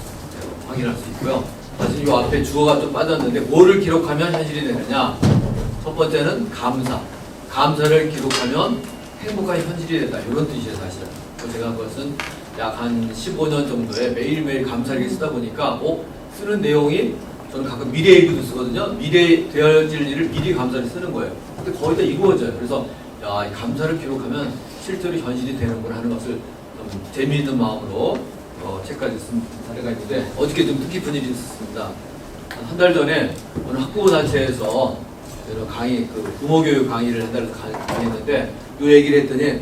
확인할 수 있고요. 사실 이 앞에 주어가 좀 빠졌는데 뭐를 기록하면 현실이 되느냐? 첫 번째는 감사. 감사를 기록하면 행복한 현실이 된다. 이런 뜻이에요, 사실은. 제가 그것은 약 한 15년 정도에 매일매일 감사일기 쓰다 보니까 쓰는 내용이 저는 가끔 미래일기도 쓰거든요. 미래에 되어질 일을 미리 감사를 쓰는 거예요. 근데 거의 다 이루어져요. 그래서 이 감사를 기록하면 실제로 현실이 되는구나 하는 것을 좀 재미있는 마음으로 책까지 쓴 사례가 있는데 어저께 좀 뜻깊은 일이 있었습니다. 한 달 전에 어느 학부모 단체에서 강의, 부모교육 강의를 한 달 강의했는데 이 얘기를 했더니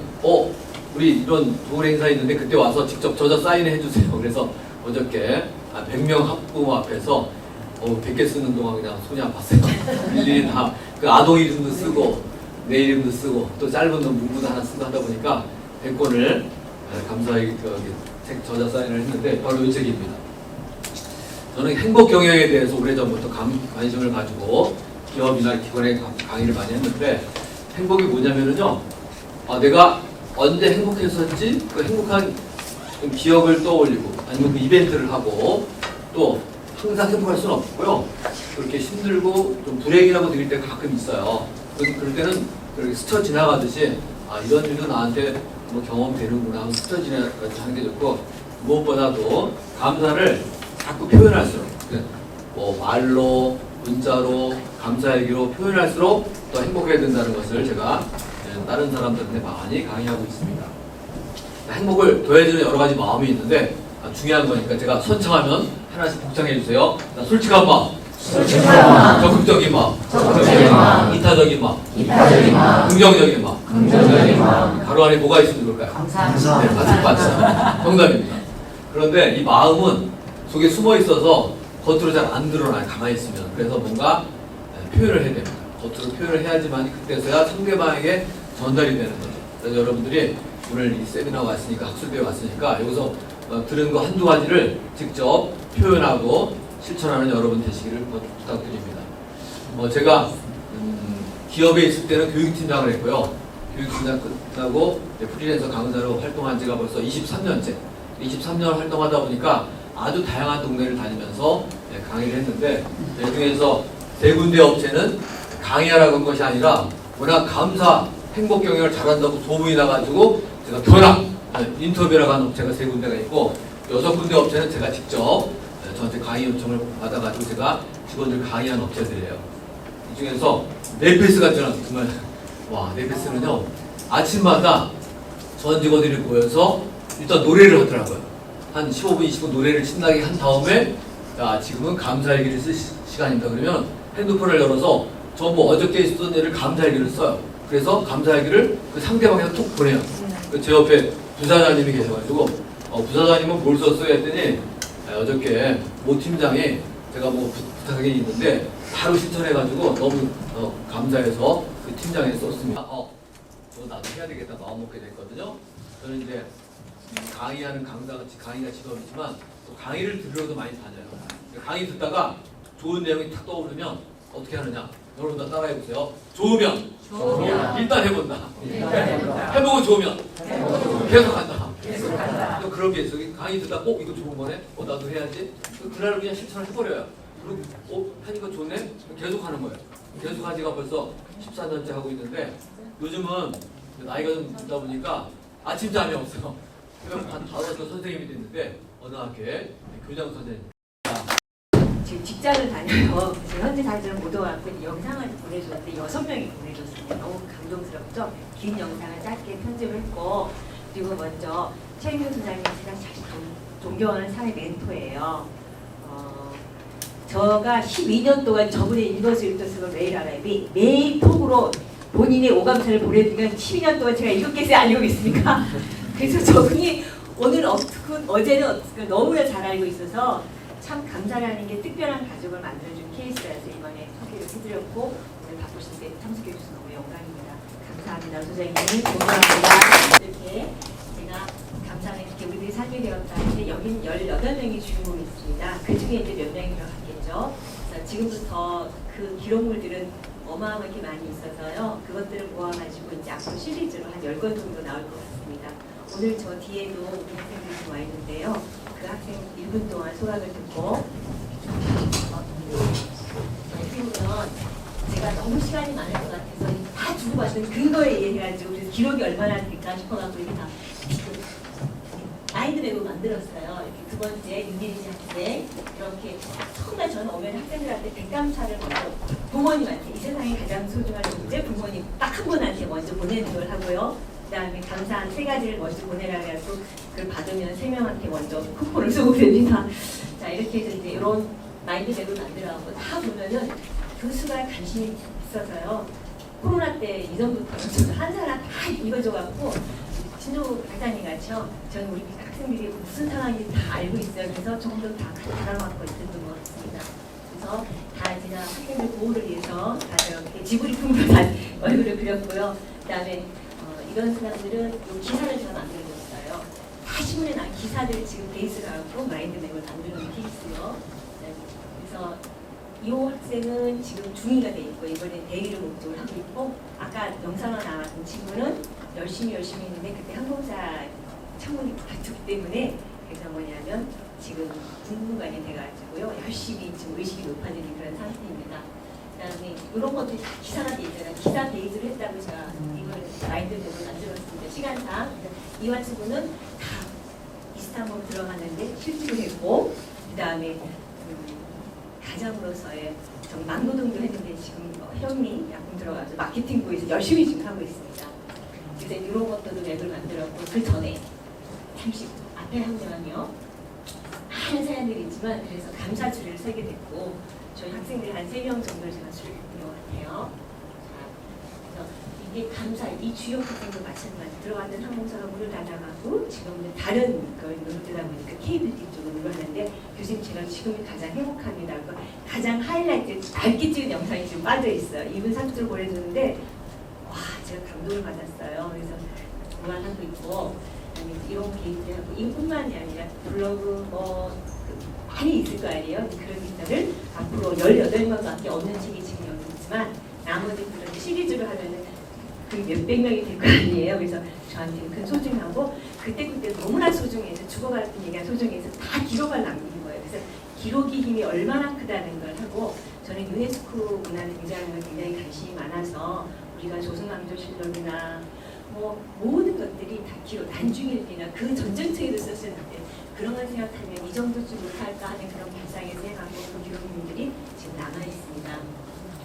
우리 이런 좋은 행사 있는데 그때 와서 직접 저자 사인을 해주세요. 그래서 어저께 100명 학부모 앞에서 100개 쓰는 동안 그냥 손이 아팠어요. 일일이 다 그 아동 이름도 쓰고 내 이름도 쓰고 또 짧은 문구도 하나 쓰고 하다 보니까 100권을 감사하게 책 저자 사인을 했는데 바로 이 책입니다. 저는 행복 경영에 대해서 오래전부터 관심을 가지고 기업이나 기관에 강의를 많이 했는데 행복이 뭐냐면은요, 내가 언제 행복했었지 그 행복한 기억을 떠올리고 아니면 그 이벤트를 하고 또 항상 행복할 수는 없고요. 그렇게 힘들고 좀 불행이라고 느낄 때가 가끔 있어요. 그럴 때는 그렇게 스쳐 지나가듯이 이런 일도 나한테 뭐 경험되는구나 하고 스쳐 지나가듯이 하는 게 좋고 무엇보다도 감사를 자꾸 표현할수록 뭐 말로 문자로 감사 얘기로 표현할수록 더 행복해야 된다는 것을 제가 다른 사람들한테 많이 강의하고 있습니다. 행복을 더해주는 여러 가지 마음이 있는데 중요한 거니까 제가 선창하면 하나씩 복창해 주세요. 솔직한 마음, 적극적인 마음, 이타적인 마음, 긍정적인 마음. 가로 안에 뭐가 있으면 좋을까요? 감사. 네, 맞습니다. 정답입니다. 그런데 이 마음은 속에 숨어 있어서 겉으로 잘 안 드러나요. 가만히 있으면. 그래서 뭔가 표현을 해야 됩니다. 겉으로 표현을 해야지만 그때서야 상대방에게 전달이 되는 거죠. 그래서 여러분들이 오늘 이 세미나 왔으니까 학술대회 왔으니까 여기서 들은 거 한두 가지를 직접 표현하고 실천하는 여러분 되시기를 부탁드립니다. 제가 기업에 있을 때는 교육팀장을 했고요. 교육팀장 끝나고 프리랜서 강사로 활동한 지가 벌써 23년째. 23년 활동하다 보니까 아주 다양한 동네를 다니면서 강의를 했는데 그 중에서 3군데 업체는 강의하라고 한 것이 아니라 워낙 감사, 행복 경영을 잘한다고 소문이 나가지고 제가 견학, 인터뷰라고 하는 업체가 3군데가 있고 6군데 업체는 제가 직접 저한테 강의 요청을 받아가지고 제가 직원들 강의한 업체들이에요. 이 중에서 네페스가 정말 네페스는요 아침마다 전 직원들이 모여서 일단 노래를 하더라고요. 한 15분, 20분 노래를 신나게 한 다음에 지금은 감사일기를 쓸 시간입니다. 그러면 핸드폰을 열어서 전부 어저께 있었던 일을 감사일기를 써요. 그래서 감사일기를 그 상대방에서 톡 보내요. 제 옆에 부사장님이 계셔가지고 부사장님은 뭘 썼어요 했더니 어저께 모 팀장이 제가 뭐 부탁이 있는데 바로 실천해가지고 너무 감사해서 그 팀장에 썼습니다. 저거 나도 해야 되겠다 마음먹게 됐거든요. 저는 이제 강의하는 강사같이 강의가 직업이지만 또 강의를 들으러도 많이 다녀요. 강의 듣다가 좋은 내용이 탁 떠오르면 어떻게 하느냐? 여러분 다 따라해보세요. 좋으면 일단 해본다. 해보고 좋으면 계속한다. 또 그런 게 있어요. 강의 듣다 이거 좋은 거네? 나도 해야지. 그날 그냥 실천을 해버려요. 그리고 하니까 좋네? 계속하는 거예요. 계속한 지가 벌써 14년째 하고 있는데 요즘은 나이가 좀 들다 보니까 아침잠이 없어요. 한 5살 선생님이 됐는데 어느 학교에 교장 선생님. 지금 직장을 다녀요. 제가 현재 사진을 못 와갖고 영상을 보내줬는데 6명이 보내줬습니다. 너무 감동스럽죠? 긴 영상을 짧게 편집을 했고 그리고 먼저 최인규 소장님 제가 잘 존경하는 사회 멘토예요. 저가 12년 동안 저분의 일거수일투족을 매일 알아요. 매일 톡으로 본인의 오감사를 보내주면 12년 동안 제가 읽었겠어요? 안 읽었겠습니까? 그래서 저분이 오늘 어제는 너무나 잘 알고 있어서 참 감사라는 게 특별한 가족을 만들어준 케이스라서 이번에 소개를 해드렸고 오늘 바쁘신데 참석해 주셔서 너무 영광입니다. 감사합니다. 소장님. 존경합니다. 이렇게 상기되었다 하는데 여기는 18명이 주인공이 있습니다. 그 중에 이제 몇 명이 들어갔겠죠. 그래서 지금부터 그 기록물들은 어마어마하게 많이 있어서요. 그것들을 모아가지고 이제 앞으로 시리즈로 한 10권 정도 나올 것 같습니다. 오늘 저 뒤에도 우리 학생들이 좀 와 있는데요. 그 학생 1분 동안 소감을 듣고 그러면 제가 너무 시간이 많을 것 같아서 다 주고받은 근거에 의해가지고 그래서 기록이 얼마나 될까 싶어가지고 이게 다 마인드맵을 만들었어요. 이렇게 두 번째 윤기리지 학생 이렇게 처음에 저는 오면 학생들한테 백감사를 먼저 부모님한테 이 세상에 가장 소중한 존재 부모님 딱 한 분한테 먼저 보내는 걸 하고요. 그다음에 감사한 3가지를 먼저 보내라 해서 그걸 받으면 3명한테 먼저 쿠폰을 쏘고 됩니다. 자 이렇게 해서 이제 이런 마인드맵을 만들어갖고 다 보면은 교수가 관심이 있어서요. 코로나 때 이전부터 저도 한 사람 다 읽어줘갖고 진호 박사님 같이요. 저는 우리 학생들이 무슨 상황인지 다 알고 있어요. 그래서 정도 다 알아맞고 있었던 것 같습니다. 그래서 다 제가 학생들 보호를 위해서 다 이렇게 지구리품으로 다 얼굴을 그렸고요. 그다음에 이런 사람들은 이 기사를 제가 만들어줬어요. 다 신문에 난 기사들을 지금 베이스로 하고 마인드맵을 만드는 케이스요. 그래서 이 학생은 지금 중2가 돼 있고 이번에 대리를 목적으로 하고 있고 아까 영상에 나왔던 친구는 열심히 했는데 그때 항공사 청문이 붙었기 때문에 그래서 뭐냐면 지금 군무관이 돼가지고요 열심히 지금 의식이 높아지는 그런 상태입니다. 그다음에 이런 것들이 다 기사가 돼 있잖아요. 기사 베이스를 했다고 제가 이걸 마인드맵을 만들었습니다. 시간상 이화 친구는 다 이스탄불 들어갔는데 실직을 했고 그다음에 가장으로서의 막노동도 했는데 지금 현미 약품 들어가서 마케팅 부에서 열심히 지금 하고 있습니다. 그래서 이런 것들도 맵을 만들었고 그 전에 잠시 앞에 한 명은요 많은 사람들이 있지만 그래서 감사줄을 세게 됐고 저희 학생들이 한 3명 정도를 제가 줄을 긋는 것 같아요. 그래서 이게 감사 이 주요 학생도 마찬가지 들어갔던 항공사가 문을 닫아가고 지금은 다른 걸 눈을 뜨다 보니까 K뷰티 쪽으로 하는데 교수님 제가 지금이 가장 행복합니다. 가장 하이라이트 밝게 찍은 영상이 지금 빠져 있어요. 2분 30초 보내줬는데 와 제가 감동을 받았어요. 그래서 그만하고 있고 이런 게이트하고 이뿐만이 아니라 블로그 많이 있을 거 아니에요. 그런 기사를 앞으로 18명밖에 없는 책이 지금 여기 있지만 나머지 그런 시리즈로 하면은 그 몇백 명이 될 거 아니에요. 그래서 저한테는 그 소중하고 그때 너무나 소중해서 죽어갈 얘기가 소중해서 다 기록을 남기는 거예요. 그래서 기록의 힘이 얼마나 크다는 걸 하고 저는 유네스코 문화를 굉장히 관심이 많아서 우리가 조선왕조실록이나 뭐 모든 것들이 다 기록 단중일기나 그 전쟁터에도 썼을 때 그런 걸 생각하면 이 정도쯤 못할까 하는 그런 발상에서 해가고 그 기록물들이 지금 남아 있습니다.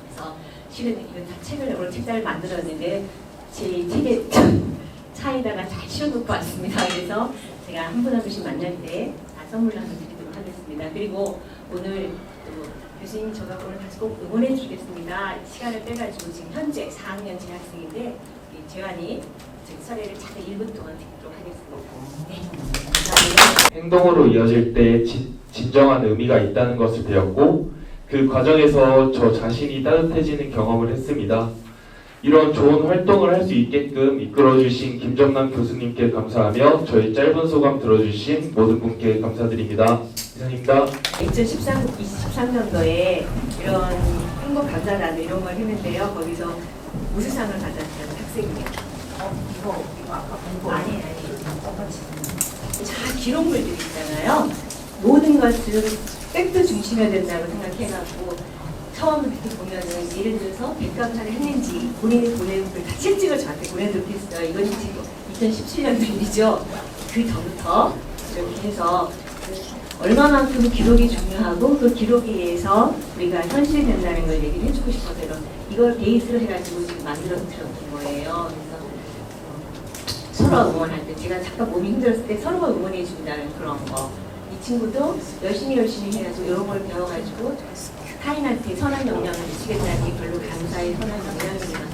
그래서 실은 이건 다 책을 오늘 책자를 만들었는데 제 책에 차에다가 잘 씌워놓고 왔습니다. 그래서 제가 한 분 한 분씩 만날 때 다 선물을 한번 드리도록 하겠습니다. 그리고 오늘 또 교수님 제가 오늘 다시 꼭 응원해 주겠습니다. 시간을 빼가지고 지금 현재 4학년 재학생인데 재환이 설회를 잠깐 1분 동안 듣도록 하겠습니다. 네, 감사합니다. 행동으로 이어질 때 진정한 의미가 있다는 것을 배웠고 그 과정에서 저 자신이 따뜻해지는 경험을 했습니다. 이런 좋은 활동을 할 수 있게끔 이끌어주신 김정남 교수님께 감사하며 저희 짧은 소감 들어주신 모든 분께 감사드립니다. 이상입니다. 2023년도에 이런 행복감사단 이런 걸 했는데요. 거기서 우수상을 받았던 학생이에요. 이거 아까 공부 아니. 자, 기록물들이 있잖아요. 모든 것은 팩트 중심이어야 된다고 생각해갖고 처음부터 보면은 예를 들어서 백감사를 했는지 본인이 보내는 글 다 실직을 저한테 보내놓겠어요. 이건 지금 2017년도 일이죠. 그 전부터 이렇게 해서 얼마만큼 기록이 중요하고 그 기록에 의해서 우리가 현실이 된다는 걸 얘기를 해주고 싶어서 이걸 베이스로 해가지고 지금 만들어서 들었던 거예요. 그래서 서로 응원할 때 제가 잠깐 몸이 힘들었을 때 서로가 응원해 준다는 그런 거. 이 친구도 열심히 해가지고 이런 걸 배워가지고 타인한테 선한 영향을 미치겠다는 게 별로 감사의 선한 영향인 것 같습니다.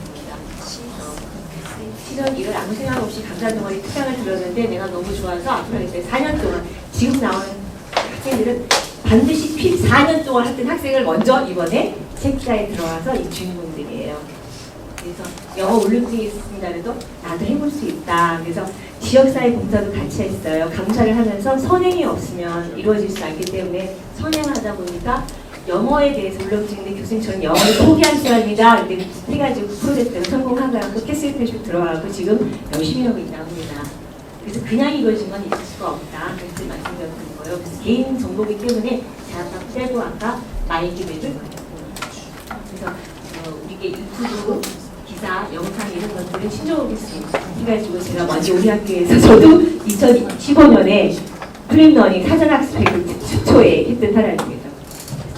실은 이걸 아무 생각 없이 감사동아리 특강을 들었는데 내가 너무 좋아서 앞으로 이제 4년 동안 지금 나오는 학생들은 반드시 4년 동안 했던 학생을 먼저 이번에 책자에 들어와서 이 주인공들이에요. 그래서 영어 울렁증이 있습니다. 그래도 나도 해볼 수 있다. 그래서 지역사회 봉사도 같이 했어요. 감사를 하면서 선행이 없으면 이루어질 수 않기 때문에 선행을 하다 보니까 영어에 대해서 울렁증인데 교수님 저는 영어를 포기할 줄 압니다. 근데 해가지고 프로젝트를 성공하고 캐슬패쇼 들어가고 지금 열심히 하고 있다고 합니다. 그래서 그냥 이루어진 건 있을 수가 없다. 그렇게 말씀드렸던 거예요. 그래서 개인 정보이기 때문에 제가 빼고 아까 마이기를 그래서 우리게 유튜브 기사, 영상 이런 것들은 신청을 해가지고 제가 먼저 우리 학교에서 저도 2015년에 플립러닝 사전학습을 최초에 했던 사람입니다.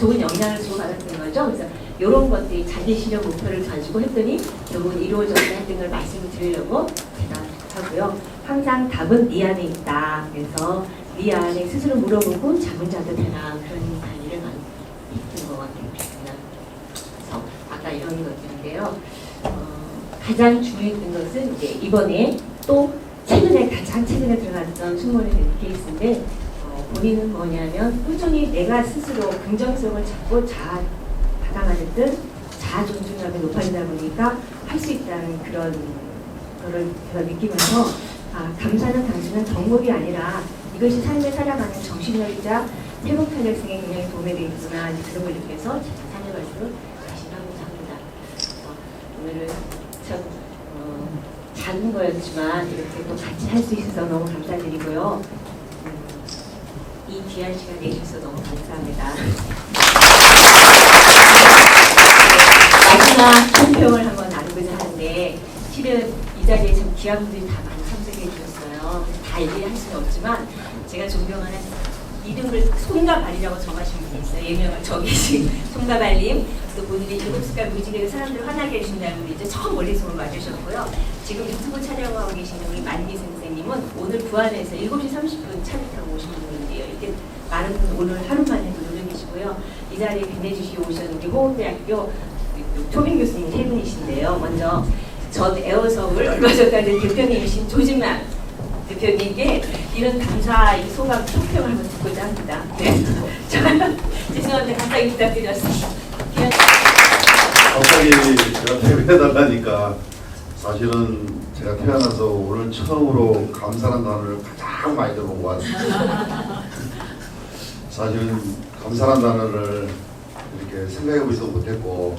좋은 영향을 주고받았던 거죠. 그래서 이런 것들이 자기 실력 목표를 가지고 했더니 결국은 이루어졌다 했던 걸 말씀을 드리려고 제가 하고요. 항상 답은 네 안에 있다. 그래서 네 안에 스스로 물어보고 잠을 자도 되나 그런 관리를 했던 것 같아요. 그래서 아까 이런 것들인데요. 가장 중요했던 것은 이제 이번에 또 가장 최근에 들어갔던 순번에 된 케이스인데 본인은 뭐냐면 꾸준히 내가 스스로 긍정성을 찾고 다감하는 자아 존중감이 높아지다 보니까 할 수 있다는 그런 거를 제가 느끼면서 감사는 단순한 덕목이 아니라 이것이 삶을 살아가는 정신력이자 회복 탄력성에 굉장히 도움이 되겠구나 그런 걸 느껴서 제가 사회 발표를 다시 하고자 합니다. 오늘은 참 작은 거였지만 이렇게 또 같이 할 수 있어서 너무 감사드리고요. 이 귀한 시간 내주셔서 너무 감사합니다. 마지막 총평을 한번 나누고자 하는데 실은 이 자리에 참 귀한 분들이 다 많이 참석해 주셨어요. 다 얘기할 수는 없지만 제가 존경하는 이름을 송가발이라고 정하신 분이 있어요. 예명을 정해진 송가발님. 또 본인이 7숟갈 무지개로 사람들을 화나게 해준다는 분이 이제 처음 멀리서 와주셨고요. 지금 유튜브 촬영하고 계시는 우리 만기 선생님은 오늘 부안에서 7시 30분 차를 타고 오신 분인데요. 이렇게 많은 분 오늘 하루 만에 놀러 계시고요. 이 자리에 빛내주시고 오신 우리 호흡대학교 초빙 교수님 세 분이신데요. 먼저 전 에어서울 얼마 전까지 대표님이신 조진만 대표님께 이런 감사 이 소감 총평을 한번 듣고자 합니다. 네. 죄송한데 갑자기 부탁드렸습니다. 갑자기 제가 퇴근해달라니까 사실은 제가 태어나서 오늘 처음으로 감사라는 단어를 가장 많이 들어본 것 같습니다. 사실은 감사라는 단어를 이렇게 생각해보지도 못했고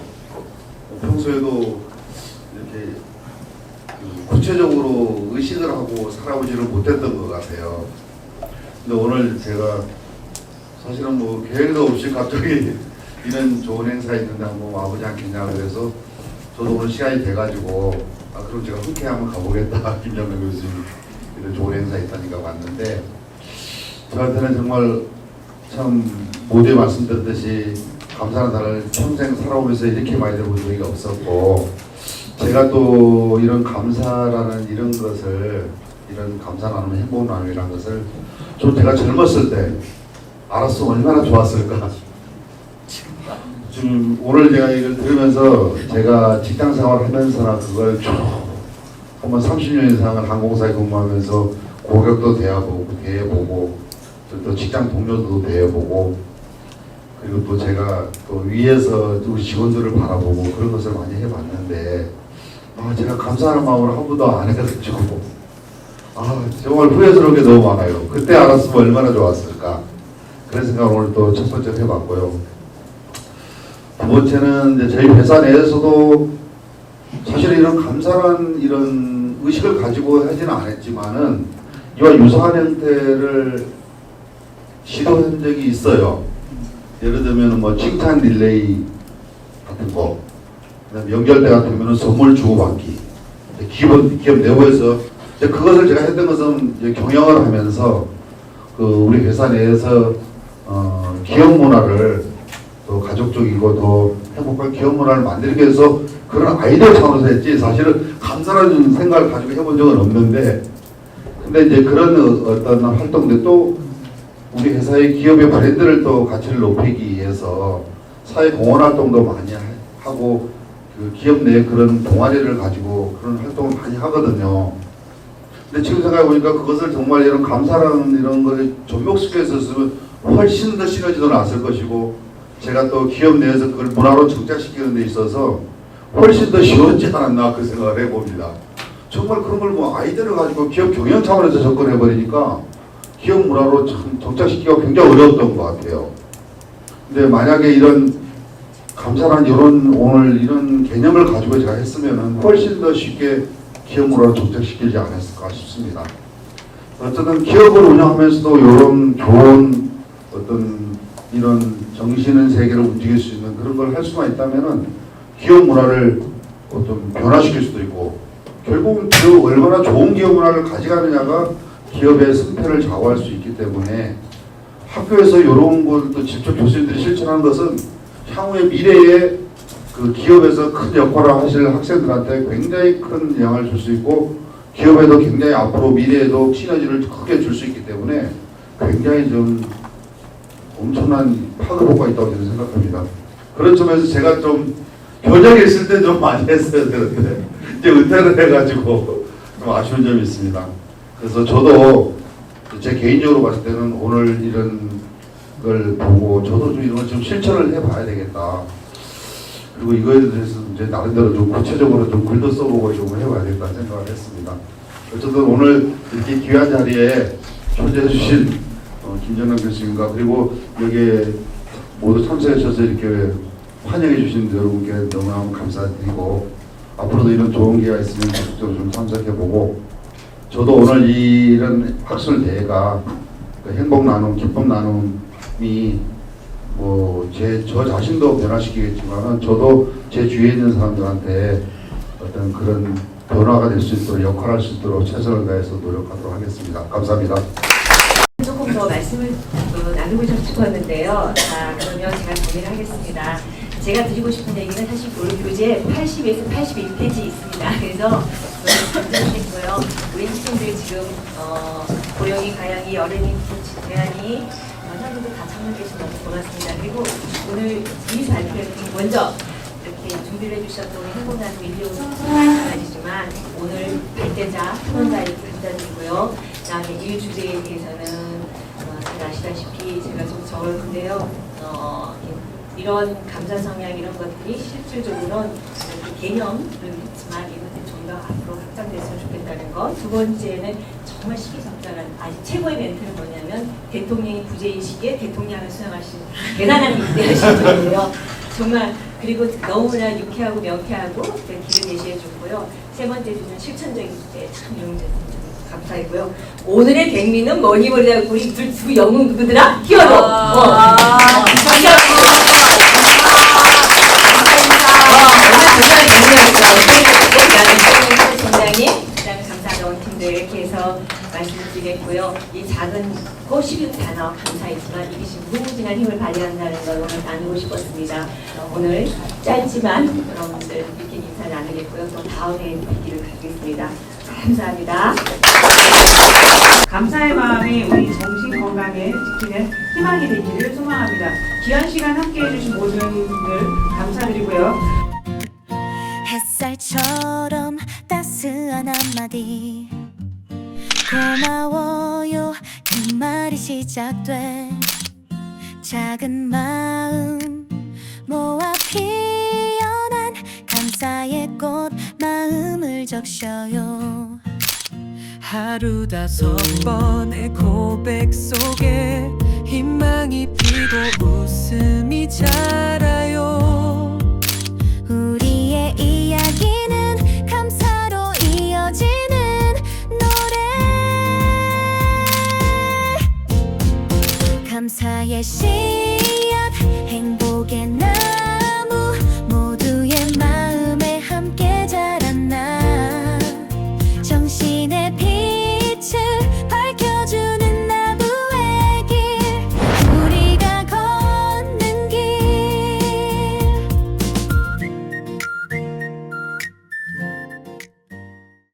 평소에도 이렇게 구체적으로 의식을 하고 살아보지를 못했던 것 같아요. 근데 오늘 제가 사실은 뭐 계획도 없이 갑자기 이런 좋은 행사 있는데 한번 와보지 않겠냐 그래서 저도 오늘 시간이 돼가지고 그럼 제가 흔쾌히 한번 가보겠다. 김정명 교수님 이런 좋은 행사 있다니까 왔는데 저한테는 정말 참 모두에 말씀드렸듯이 감사하는 날을 평생 살아오면서 이렇게 많이 들어본 적이 없었고 제가 또 이런 감사라는 이런 것을 이런 감사 나눔 행복 나눔이라는 것을 좀 제가 젊었을 때 알았으면 얼마나 좋았을까. 지금 오늘 제가 이걸 들으면서 제가 직장 생활을 하면서나 그걸 쭉 한번 30년 이상을 항공사에 근무하면서 고객도 대해보고 또 직장 동료도 대해보고 그리고 또 제가 또 위에서 우리 직원들을 바라보고 그런 것을 많이 해봤는데 제가 감사하는 마음으로 한 번도 안 해가지고 정말 후회스러운 게 너무 많아요. 그때 알았으면 얼마나 좋았을까 그런 생각을 오늘 또 첫 번째 해봤고요. 두 번째는 이제 저희 회사 내에서도 사실 이런 감사란 이런 의식을 가지고 하지는 않았지만은 이와 유사한 형태를 시도한 적이 있어요. 예를 들면 뭐 칭찬 릴레이 같은 거, 그다음에 연결대 같은 경우는 선물 주고받기, 기업 내부에서 그것을 제가 했던 것은 이제 경영을 하면서 그 우리 회사 내에서 기업 문화를 또 가족적이고 더 행복한 기업 문화를 만들기 위해서 그런 아이디어 차원에서 했지 사실은 감사라는 생각을 가지고 해본 적은 없는데 근데 이제 그런 어떤 활동들 또 우리 회사의 기업의 브랜드를 또 가치를 높이기 위해서 사회 공헌 활동도 많이 하고 그 기업 내에 그런 동아리를 가지고 그런 활동을 많이 하거든요. 근데 지금 생각해보니까 그것을 정말 이런 감사라는 이런 것을 접목시켜서 있었으면 훨씬 더 시너지도 났을 것이고 제가 또 기업 내에서 그걸 문화로 정착시키는 데 있어서 훨씬 더 쉬웠지 않았나 그 생각을 해봅니다. 정말 그런 걸 뭐 아이디어를 가지고 기업 경영 차원에서 접근해 버리니까 기업 문화로 참 정착시키기가 굉장히 어려웠던 것 같아요. 근데 만약에 이런 감사란 이런 오늘 이런 개념을 가지고 제가 했으면은 훨씬 더 쉽게 기업 문화로 정착시키지 않았을까 싶습니다. 어쨌든 기업을 운영하면서도 이런 좋은 어떤 이런 정신의 세계를 움직일 수 있는 그런 걸 할 수만 있다면은 기업 문화를 어떤 변화시킬 수도 있고 결국은 그 얼마나 좋은 기업 문화를 가져가느냐가 기업의 승패를 좌우할 수 있기 때문에 학교에서 이런 것도 직접 교수님들이 실천하는 것은 향후의 미래에 그 기업에서 큰 역할을 하실 학생들한테 굉장히 큰 영향을 줄 수 있고 기업에도 굉장히 앞으로 미래에도 시너지를 크게 줄 수 있기 때문에 굉장히 좀 엄청난 파급효과가 있다고 저는 생각합니다. 그런 점에서 제가 좀 교장에 있을 때 좀 많이 했어야 되는데 이제 은퇴를 해가지고 좀 아쉬운 점이 있습니다. 그래서 저도 제 개인적으로 봤을 때는 오늘 이런 걸 보고 저도 좀 이런 걸 좀 실천을 해봐야 되겠다. 그리고 이거에 대해서 이제 나름대로 좀 구체적으로 좀 글도 써보고 좀 해봐야겠다 생각을 했습니다. 어쨌든 오늘 이렇게 귀한 자리에 초대해주신 김정남 교수님과 그리고 여기에 모두 참석하셔서 이렇게 환영해주신 여러분께 너무너무 감사드리고 앞으로도 이런 좋은 기회가 있으면 적극적으로 좀 참석해보고 저도 오늘 이런 학술 대회가 그 행복 나눔, 기쁨 나눔이 뭐 저 자신도 변화시키겠지만은 저도 제 주위에 있는 사람들한테 어떤 그런 변화가 될 수 있도록 역할할 수 있도록 최선을 다해서 노력하도록 하겠습니다. 감사합니다. 조금 더 말씀을 나누고 싶었는데요. 자, 그러면 제가 정리를 하겠습니다. 제가 드리고 싶은 얘기는 사실 오늘 교재 80에서 81페이지 있습니다. 그래서 감사드리고요. 우리 학생들 지금 고령이, 가양이, 어른이, 대안이 현재도 다 참여해 주셔서 너무 고맙습니다. 그리고 오늘 이 발표를 먼저 이렇게 준비를 해주셨던 우리 행복나눔 일리오 마찬가지지만 오늘 발대자, 후원자에게 감사드리고요. 그다음에 이 주제에 대해서는 잘 아시다시피 제가 좀 적었는데요. 이런 감사 성향 이런 것들이 실질적으로는 개념은 있지만 이것들이 좀 더 앞으로 확장됐으면 좋겠다는 것. 두 번째는 정말 시기적절한 아주 최고의 멘트는 뭐냐면 대통령이 부재인 시기에 대통령을 수행하신 대단한 일을 하신 분이에요. 정말 그리고 너무나 유쾌하고 명쾌하고 길을 제시해줬고요. 세 번째 주제는 실천적인 주제 참 이용됐습니다. 감사했고요. 오늘의 백미는 뭐니 뭐니 우리 두 영웅 누구더라? 히어로. 팀들 이렇게 해서 말씀드리겠고요. 이 작은 쉬운 단어 감사했지만 이것이 무궁무진한 힘을 발휘한다는 걸 오늘 나누고 싶었습니다. 오늘 짧지만 여러분들 이렇게 인사 나누겠고요. 또 다음에 뵙기를 가지겠습니다. 감사합니다. 감사의 마음이 우리 정신 건강에 지키는 희망이 되기를 소망합니다. 귀한 시간 함께해 주신 모든 분들 감사드리고요. 햇살처럼 따스한 한마디 고마워요 그 말이 시작돼 작은 마음 모아 피어난 감사의 꽃 마음을 적셔요 하루 5번의 고백 속에 희망이 피고 웃음이 자라요 우리의 이야기는 감사로 이어지는 노래 감사의 시